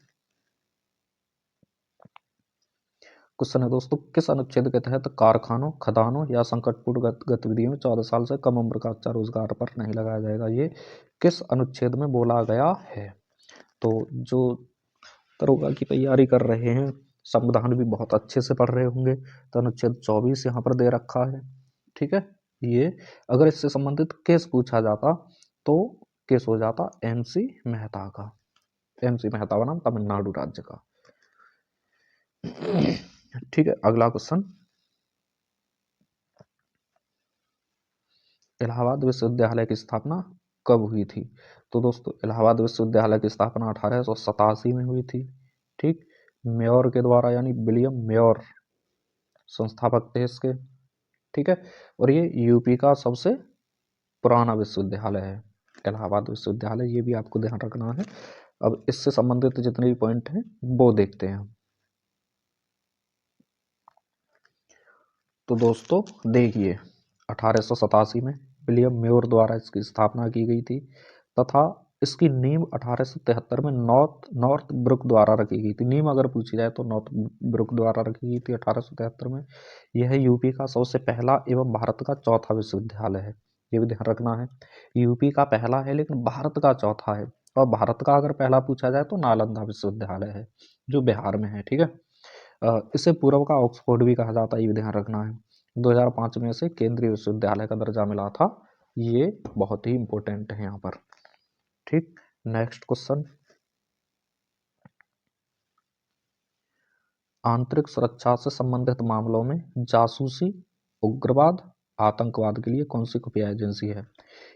क्वेश्चन है दोस्तों, किस अनुच्छेद के तहत कारखानों, खदानों या संकटपूर्ण गतिविधियों में 14 साल से कम उम्र का बच्चा रोजगार पर नहीं लगाया जाएगा? ये किस अनुच्छेद में बोला गया है? तो जो दरोगा की तैयारी कर रहे हैं, संविधान भी बहुत अच्छे से पढ़ रहे होंगे, तो अनुच्छेद 24 यहाँ पर दे रखा है। ठीक है, ये अगर इससे संबंधित केस पूछा जाता तो केस हो जाता MC मेहता का, MC मेहता बनाम तमिलनाडु राज्य का। ठीक है, अगला क्वेश्चन, इलाहाबाद विश्वविद्यालय की स्थापना कब हुई थी? तो दोस्तों इलाहाबाद विश्वविद्यालय की स्थापना 1887 में हुई थी। ठीक, मेयर के द्वारा, यानी विलियम मेयर संस्थापक थे इसके। ठीक है, और ये यूपी का सबसे पुराना विश्वविद्यालय है इलाहाबाद विश्वविद्यालय, ये भी आपको ध्यान रखना है। अब इससे संबंधित जितने भी पॉइंट हैं वो देखते हैं। तो दोस्तों देखिए 1887 में विलियम मेयर द्वारा इसकी स्थापना की गई थी, तथा इसकी नींव 1873 में नॉर्थ ब्रुक द्वारा रखी गई थी। नींव अगर पूछी जाए तो नॉर्थ ब्रुक द्वारा रखी गई थी 1873 में। यह यूपी का सबसे पहला एवं भारत का चौथा विश्वविद्यालय है, ये भी ध्यान रखना है। यूपी का पहला है लेकिन भारत का चौथा है, और भारत का अगर पहला पूछा जाए तो नालंदा विश्वविद्यालय है जो बिहार में है। ठीक है, इसे पूर्व का ऑक्सफोर्ड भी कहा जाता है, ये भी ध्यान रखना है। 2005 में से केंद्रीय विश्वविद्यालय का दर्जा मिला था, ये बहुत ही इंपॉर्टेंट है यहाँ पर। ठीक, नेक्स्ट क्वेश्चन, आंतरिक सुरक्षा से संबंधित मामलों में जासूसी, उग्रवाद, आतंकवाद के लिए कौन सी खुफिया एजेंसी है?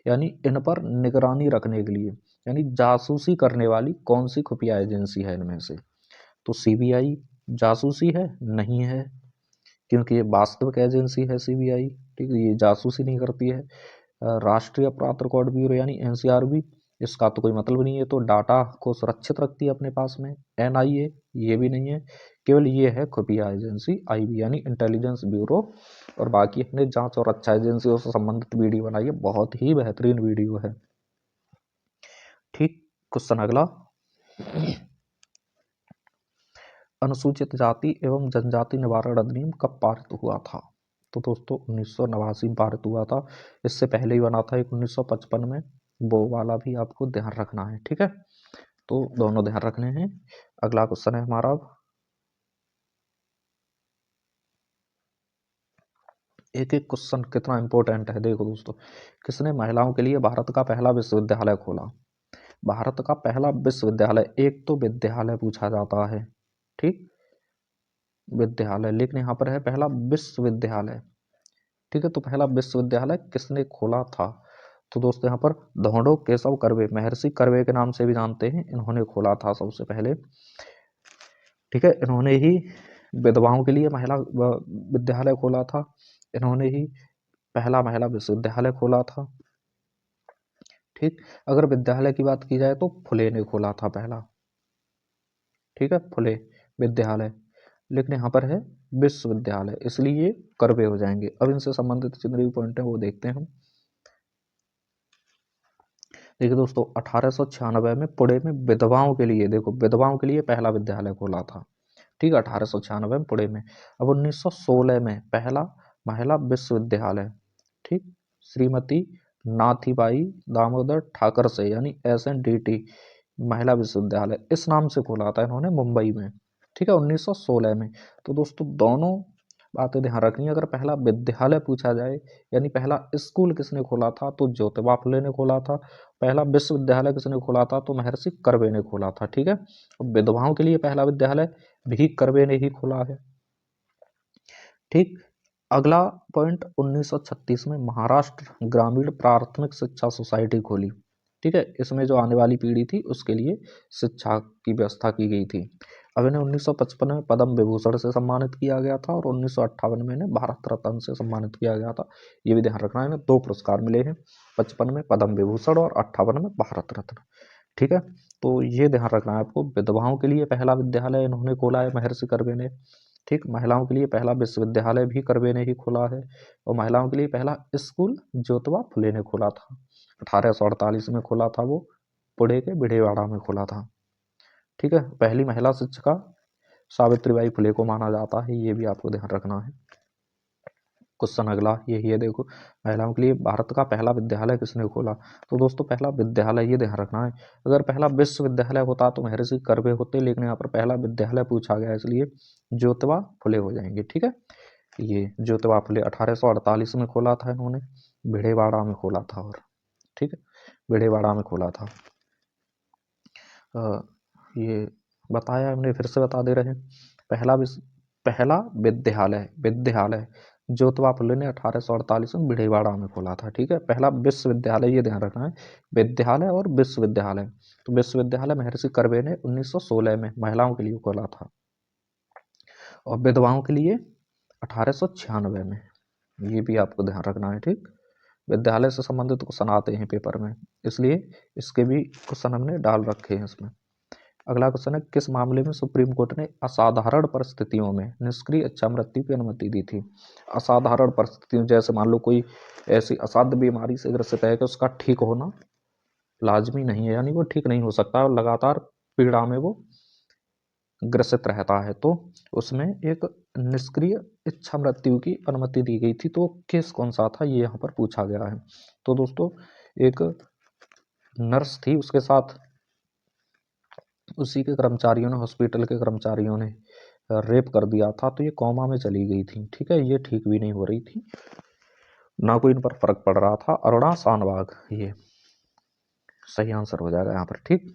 यानी इन पर निगरानी रखने के लिए यानी जासूसी करने वाली कौन सी खुफिया एजेंसी है इनमें से? तो सीबीआई जासूसी है? नहीं है, क्योंकि ये वास्तविक एजेंसी है सीबीआई। ठीक है, ये जासूसी नहीं करती है। राष्ट्रीय अपराध रिकॉर्ड ब्यूरो यानी एनसीआरबी, इसका तो कोई मतलब नहीं है, तो डाटा को सुरक्षित रखती है अपने पास में। एनआईए, ये भी नहीं है, केवल ये है खुफिया एजेंसी आईबी यानी इंटेलिजेंस ब्यूरो। और बाकी हमने जांच और रक्षा एजेंसियों से संबंधित वीडियो बनाई है, बहुत ही बेहतरीन वीडियो है। ठीक, क्वेश्चन अगला, अनुसूचित जाति एवं जनजाति निवारण अधिनियम कब पारित हुआ था? तो दोस्तों 1989 में पारित हुआ था। इससे पहले ही बना था एक 1955 में, वो वाला भी आपको ध्यान रखना है। ठीक है, तो दोनों ध्यान रखने हैं। अगला क्वेश्चन है हमारा, एक एक क्वेश्चन कितना इंपॉर्टेंट है देखो दोस्तों। किसने महिलाओं के लिए भारत का पहला विश्वविद्यालय खोला? भारत का पहला विश्वविद्यालय, एक तो विद्यालय पूछा जाता है, ठीक, विद्यालय, लेकिन यहाँ पर है पहला विश्वविद्यालय। ठीक है, तो पहला विश्वविद्यालय किसने खोला था? तो दोस्तों यहाँ पर धोंडो केशव कर्वे, महर्षि कर्वे के नाम से भी जानते हैं, इन्होंने खोला था सबसे पहले। ठीक है, इन्होंने ही विधवाओं के लिए महिला विद्यालय खोला था, इन्होंने ही पहला महिला विश्वविद्यालय खोला था। ठीक, अगर विद्यालय की बात की जाए तो फुले ने खोला था पहला। ठीक है, फुले विद्यालय, लेकिन यहाँ पर है विश्वविद्यालय, इसलिए ये कर्वे हो जाएंगे। अब इनसे संबंधित जितने भी पॉइंट है वो देखते हैं हम। देखिए दोस्तों 1896 में पुणे में विधवाओं के लिए, देखो विधवाओं के लिए पहला विद्यालय खोला था। ठीक है, 1896 में पुणे में। अब 1916 में पहला महिला विश्वविद्यालय, ठीक, श्रीमती नाथीबाई दामोदर ठाकर से यानी SNDT महिला विश्वविद्यालय, इस नाम से खोला था इन्होंने मुंबई में। ठीक है, 1916 में। तो दोस्तों दोनों बातें ध्यान रखनी है। अगर पहला विद्यालय पूछा जाए यानी पहला स्कूल किसने खोला था, तो ज्योतिबा फुले ने खोला था। पहला विश्वविद्यालय किसने खोला था, तो महर्षि कर्वे ने खोला था। ठीक है, विधवाओं के लिए पहला विद्यालय भी कर्वे ने ही खोला है। ठीक, अगला पॉइंट, 1936 में महाराष्ट्र ग्रामीण प्राथमिक शिक्षा सोसाइटी खोली। ठीक है, इसमें जो आने वाली पीढ़ी थी उसके लिए शिक्षा की व्यवस्था की गई थी। अब इन्हें 1955 में पद्म विभूषण से सम्मानित किया गया था और 1958 में इन्हें भारत रत्न से सम्मानित किया गया था। ये भी ध्यान रखना है, इन्हें 2 पुरस्कार मिले हैं, 55 में पद्म विभूषण और 58 में भारत रत्न। ठीक है, तो ये ध्यान रखना है आपको। विधवाओं के लिए पहला विद्यालय इन्होंने खोला है महर्षि कर्वे ने। ठीक, महिलाओं के लिए पहला विश्वविद्यालय भी कर्वे ने ही खोला है, और महिलाओं के लिए पहला स्कूल ज्योतिबा फुले ने खोला था। 1848 में खोला था वो, पुणे के बिडेवाड़ा में खोला था। ठीक है, पहली महिला शिक्षिका सावित्रीबाई फुले को माना जाता है, ये भी आपको ध्यान रखना है। क्वेश्चन अगला यही है, देखो महिलाओं के लिए भारत का पहला विद्यालय किसने खोला? तो दोस्तों पहला विद्यालय ये ध्यान रखना है, अगर पहला विश्वविद्यालय होता तो महर्षि कर्वे होते, लेकिन यहाँ पर पहला विद्यालय पूछा गया इसलिए ज्योतिबा फुले हो जाएंगे। ठीक है, ये ज्योतिबा फुले 1848 में खोला था इन्होंने, भिड़ेवाड़ा में खोला था। और ठीक है, भिड़ेवाड़ा में खोला था। ये बताया हमने, फिर से बता दे रहे हैं। पहला विद्यालय ज्योतिबा फुले ने 1848 में भिड़ेवाड़ा में खोला था। ठीक है, पहला विश्वविद्यालय, ये ध्यान रखना है, विद्यालय और विश्वविद्यालय। तो विश्वविद्यालय महर्षि कर्वे ने 1916 में महिलाओं के लिए खोला था, और विधवाओं के लिए 1896 में। ये भी आपको ध्यान रखना है। ठीक, विद्यालय से संबंधित क्वेश्चन आते हैं पेपर में, इसलिए इसके भी क्वेश्चन हमने डाल रखे हैं इसमें। अगला क्वेश्चन है, किस मामले में सुप्रीम कोर्ट ने असाधारण परिस्थितियों में निष्क्रिय इच्छा मृत्यु की अनुमति दी थी? असाधारण परिस्थितियों, जैसे मान लो कोई ऐसी असाध्य बीमारी से ग्रसित है कि उसका ठीक होना लाजमी नहीं है, यानी वो ठीक नहीं हो सकता और लगातार पीड़ा में वो ग्रसित रहता है, तो उसमें एक निष्क्रिय इच्छा मृत्यु की अनुमति दी गई थी। तो केस कौन सा था, ये यहाँ पर पूछा गया है। तो दोस्तों एक नर्स थी, उसके साथ उसी के कर्मचारियों ने, हॉस्पिटल के कर्मचारियों ने रेप कर दिया था, तो ये कोमा में चली गई थी। ठीक है, ये ठीक भी नहीं हो रही थी, ना कोई इन पर फर्क पड़ रहा था। अरुणा शानवाग, ये सही आंसर हो जाएगा यहाँ पर। ठीक,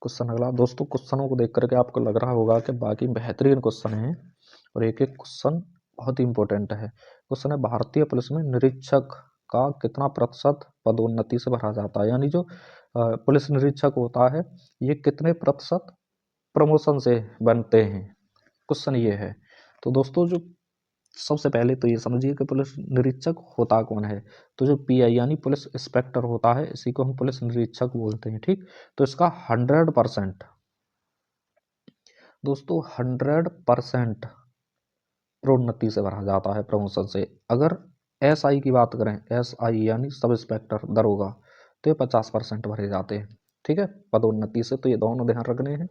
क्वेश्चन अगला, दोस्तों क्वेश्चनों को देख करके आपको लग रहा होगा कि बाकी बेहतरीन क्वेश्चन हैं, और एक एक क्वेश्चन बहुत ही इंपॉर्टेंट है। क्वेश्चन है, भारतीय पुलिस में निरीक्षक का कितना प्रतिशत पदोन्नति से भरा जाता है, यानी जो पुलिस निरीक्षक होता है ये कितने प्रतिशत प्रमोशन से बनते हैं, क्वेश्चन ये है। तो दोस्तों जो सबसे पहले तो ये समझिए कि पुलिस निरीक्षक होता कौन है। तो जो पीआई यानी पुलिस इंस्पेक्टर होता है इसी को हम पुलिस निरीक्षक बोलते हैं, ठीक। तो इसका 100% दोस्तों 100% प्रोन्नति से भरा जाता है, प्रमोशन से। अगर एसआई की बात करें, एसआई यानी सब इंस्पेक्टर दरोगा, तो ये 50% भरे जाते हैं, ठीक है, पदोन्नति से। तो ये दोनों ध्यान रखने हैं।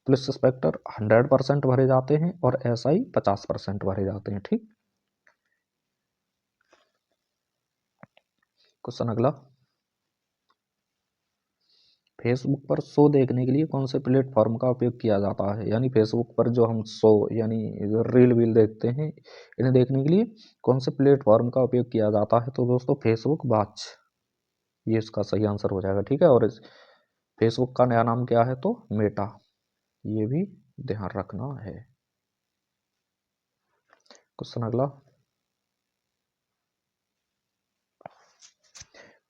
पुलिस इंस्पेक्टर 100% भरे जाते हैं और एसआई 50% भरे जाते हैं, ठीक। क्वेश्चन अगला, फेसबुक पर शो देखने के लिए कौन से प्लेटफॉर्म का उपयोग किया जाता है, यानी फेसबुक पर जो हम शो यानी रील वील देखते हैं इन्हें देखने के लिए कौन से प्लेटफॉर्म का उपयोग किया जाता है। तो दोस्तों फेसबुक वॉच, ये इसका सही आंसर हो जाएगा, ठीक है। और इस फेसबुक का नया नाम क्या है, तो मेटा, ये भी ध्यान रखना है। क्वेश्चन अगला,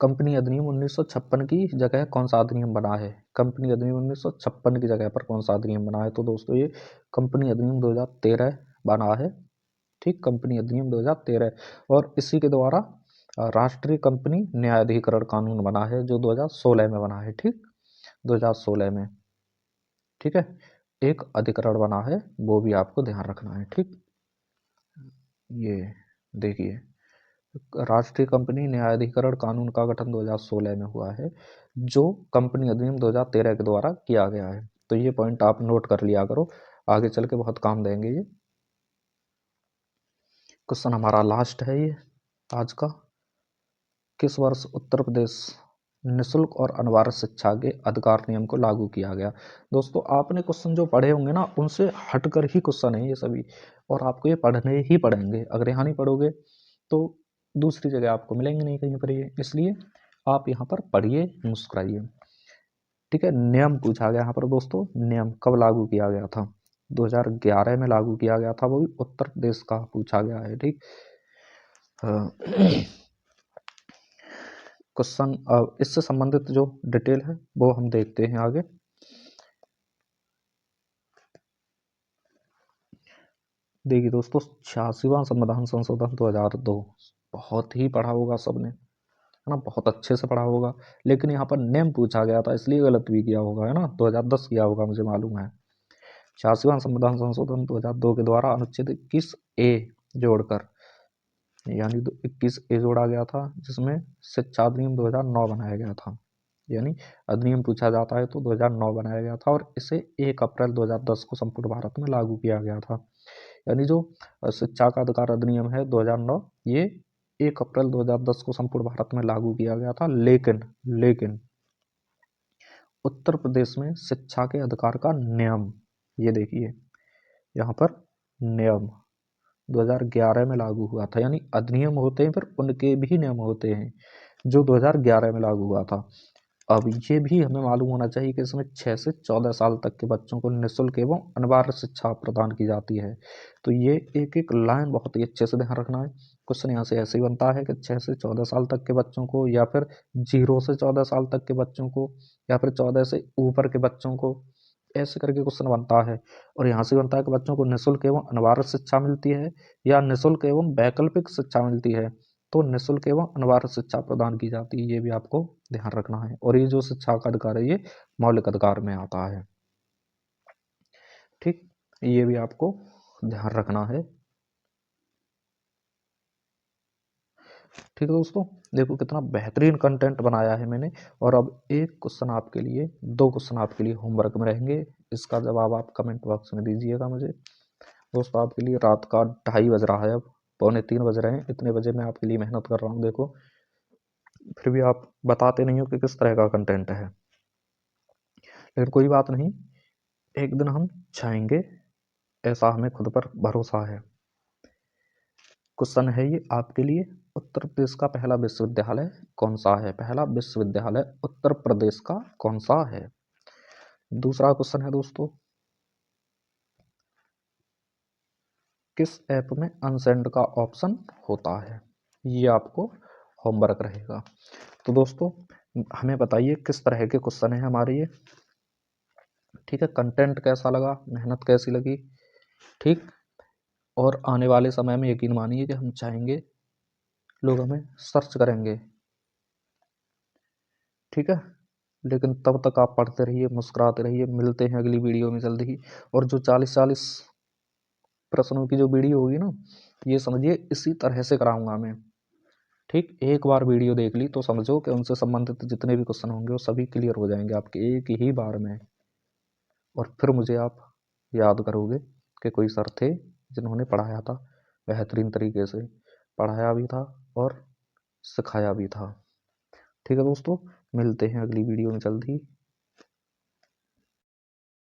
कंपनी अधिनियम 1956 की जगह कौन सा अधिनियम बना है। कंपनी अधिनियम 1956 की जगह पर कौन सा अधिनियम बना है। तो दोस्तों ये कंपनी अधिनियम 2013 बना है, ठीक। कंपनी अधिनियम 2013 और इसी के द्वारा राष्ट्रीय कंपनी न्यायाधिकरण कानून बना है जो 2016 में बना है, ठीक, 2016 में, ठीक है। एक अधिकरण बना है वो भी आपको ध्यान रखना है, ठीक। ये देखिए, राष्ट्रीय कंपनी न्यायाधिकरण कानून का गठन 2016 में हुआ है जो कंपनी अधिनियम 2013 के द्वारा किया गया है। तो ये पॉइंट आप नोट कर लिया करो, आगे चल के बहुत काम देंगे ये। क्वेश्चन हमारा लास्ट है ये आज का, किस वर्ष उत्तर प्रदेश निःशुल्क और अनिवार्य शिक्षा के अधिकार नियम को लागू किया गया। दोस्तों आपने क्वेश्चन जो पढ़े होंगे ना उनसे हटकर ही क्वेश्चन है ये सभी, और आपको ये पढ़ने ही पड़ेंगे। अगर यहाँ नहीं पढ़ोगे तो दूसरी जगह आपको मिलेंगे नहीं कहीं पर ये, इसलिए आप यहाँ पर पढ़िए, मुस्कुराइए, ठीक है। नियम पूछा गया यहाँ पर दोस्तों, नियम कब लागू किया गया था, 2011 में लागू किया गया था, वो भी उत्तर प्रदेश का पूछा गया है, ठीक। क्वेश्चन इससे संबंधित जो डिटेल है वो हम देखते हैं आगे। देखिए दोस्तों 86वां संविधान संशोधन 2002 बहुत ही पढ़ा होगा सबने, है ना, बहुत अच्छे से पढ़ा होगा। लेकिन यहाँ पर नेम पूछा गया था इसलिए गलत भी किया होगा, है ना, 2010 किया होगा मुझे मालूम है। 86वां संविधान संशोधन 2002 के द्वारा अनुच्छेद 21A जोड़कर यानी 21A जोड़ा गया था जिसमें शिक्षा अधिनियम 2009 बनाया गया था। यानी अधिनियम पूछा जाता है तो 2009 बनाया गया था और इसे 1 अप्रैल 2010 को संपूर्ण भारत में लागू किया गया था। यानी जो शिक्षा का अधिकार अधिनियम है 2009 ये 1 अप्रैल 2010 को संपूर्ण भारत में लागू किया गया था। लेकिन उत्तर प्रदेश में शिक्षा के अधिकार का नियम, ये देखिए यहाँ पर नियम 2011 में लागू हुआ था। यानी अधिनियम होते हैं फिर उनके भी नियम होते हैं जो 2011 में लागू हुआ था। अब ये भी हमें मालूम होना चाहिए कि इसमें 6 से 14 साल तक के बच्चों को निःशुल्क एवं अनिवार्य शिक्षा प्रदान की जाती है। तो ये एक एक लाइन बहुत ही अच्छे से ध्यान रखना है। क्वेश्चन यहाँ से ऐसे ही बनता है कि 6 से 14 साल तक के बच्चों को, या फिर 0 से 14 साल तक के बच्चों को, या फिर 14 से ऊपर के बच्चों को, ऐसे करके क्वेश्चन बनता है। और यहाँ से बनता है कि बच्चों को निःशुल्क एवं अनिवार्य शिक्षा मिलती है या निःशुल्क एवं वैकल्पिक शिक्षा मिलती है। तो निःशुल्क एवं अनिवार्य शिक्षा प्रदान की जाती है, ये भी आपको ध्यान रखना है। और ये जो शिक्षा का अधिकार है ये मौलिक अधिकार में आता है, ठीक, ये भी आपको ध्यान रखना है, ठीक है दोस्तों। देखो कितना बेहतरीन कंटेंट बनाया है मैंने। और अब एक क्वेश्चन आपके लिए, 2 क्वेश्चन आपके लिए होमवर्क में रहेंगे, इसका जवाब आप कमेंट बॉक्स में दीजिएगा मुझे। दोस्तों आपके लिए रात का 2:30 बज रहा है, अब 2:45 बज रहे हैं, इतने बजे मैं आपके लिए मेहनत कर रहा हूँ देखो, फिर भी आप बताते नहीं हो कि किस तरह का कंटेंट है। लेकिन कोई बात नहीं, एक दिन हम छाएंगे, ऐसा हमें खुद पर भरोसा है। क्वेश्चन है ये आपके लिए, उत्तर प्रदेश का पहला विश्वविद्यालय कौन सा है। पहला विश्वविद्यालय उत्तर प्रदेश का कौन सा है। दूसरा क्वेश्चन है दोस्तों, किस ऐप में अनसेंड का ऑप्शन होता है। ये आपको होमवर्क रहेगा। तो दोस्तों हमें बताइए किस तरह के क्वेश्चन है हमारे ये, ठीक है, कंटेंट कैसा लगा, मेहनत कैसी लगी, ठीक। और आने वाले समय में यकीन मानिए कि हम चाहेंगे लोग हमें सर्च करेंगे, ठीक है। लेकिन तब तक आप पढ़ते रहिए, मुस्कुराते रहिए। मिलते हैं अगली वीडियो में जल्दी ही। और जो 40-40 प्रश्नों की जो वीडियो होगी ना, ये समझिए इसी तरह से कराऊंगा मैं, ठीक। एक बार वीडियो देख ली तो समझो कि उनसे संबंधित जितने भी क्वेश्चन होंगे वो सभी क्लियर हो जाएंगे आपके एक ही बार में। और फिर मुझे आप याद करोगे कि कोई सर थे जिन्होंने पढ़ाया था, बेहतरीन तरीके से पढ़ाया भी था और सिखाया भी था। ठीक है दोस्तों, मिलते हैं अगली वीडियो में जल्द ही।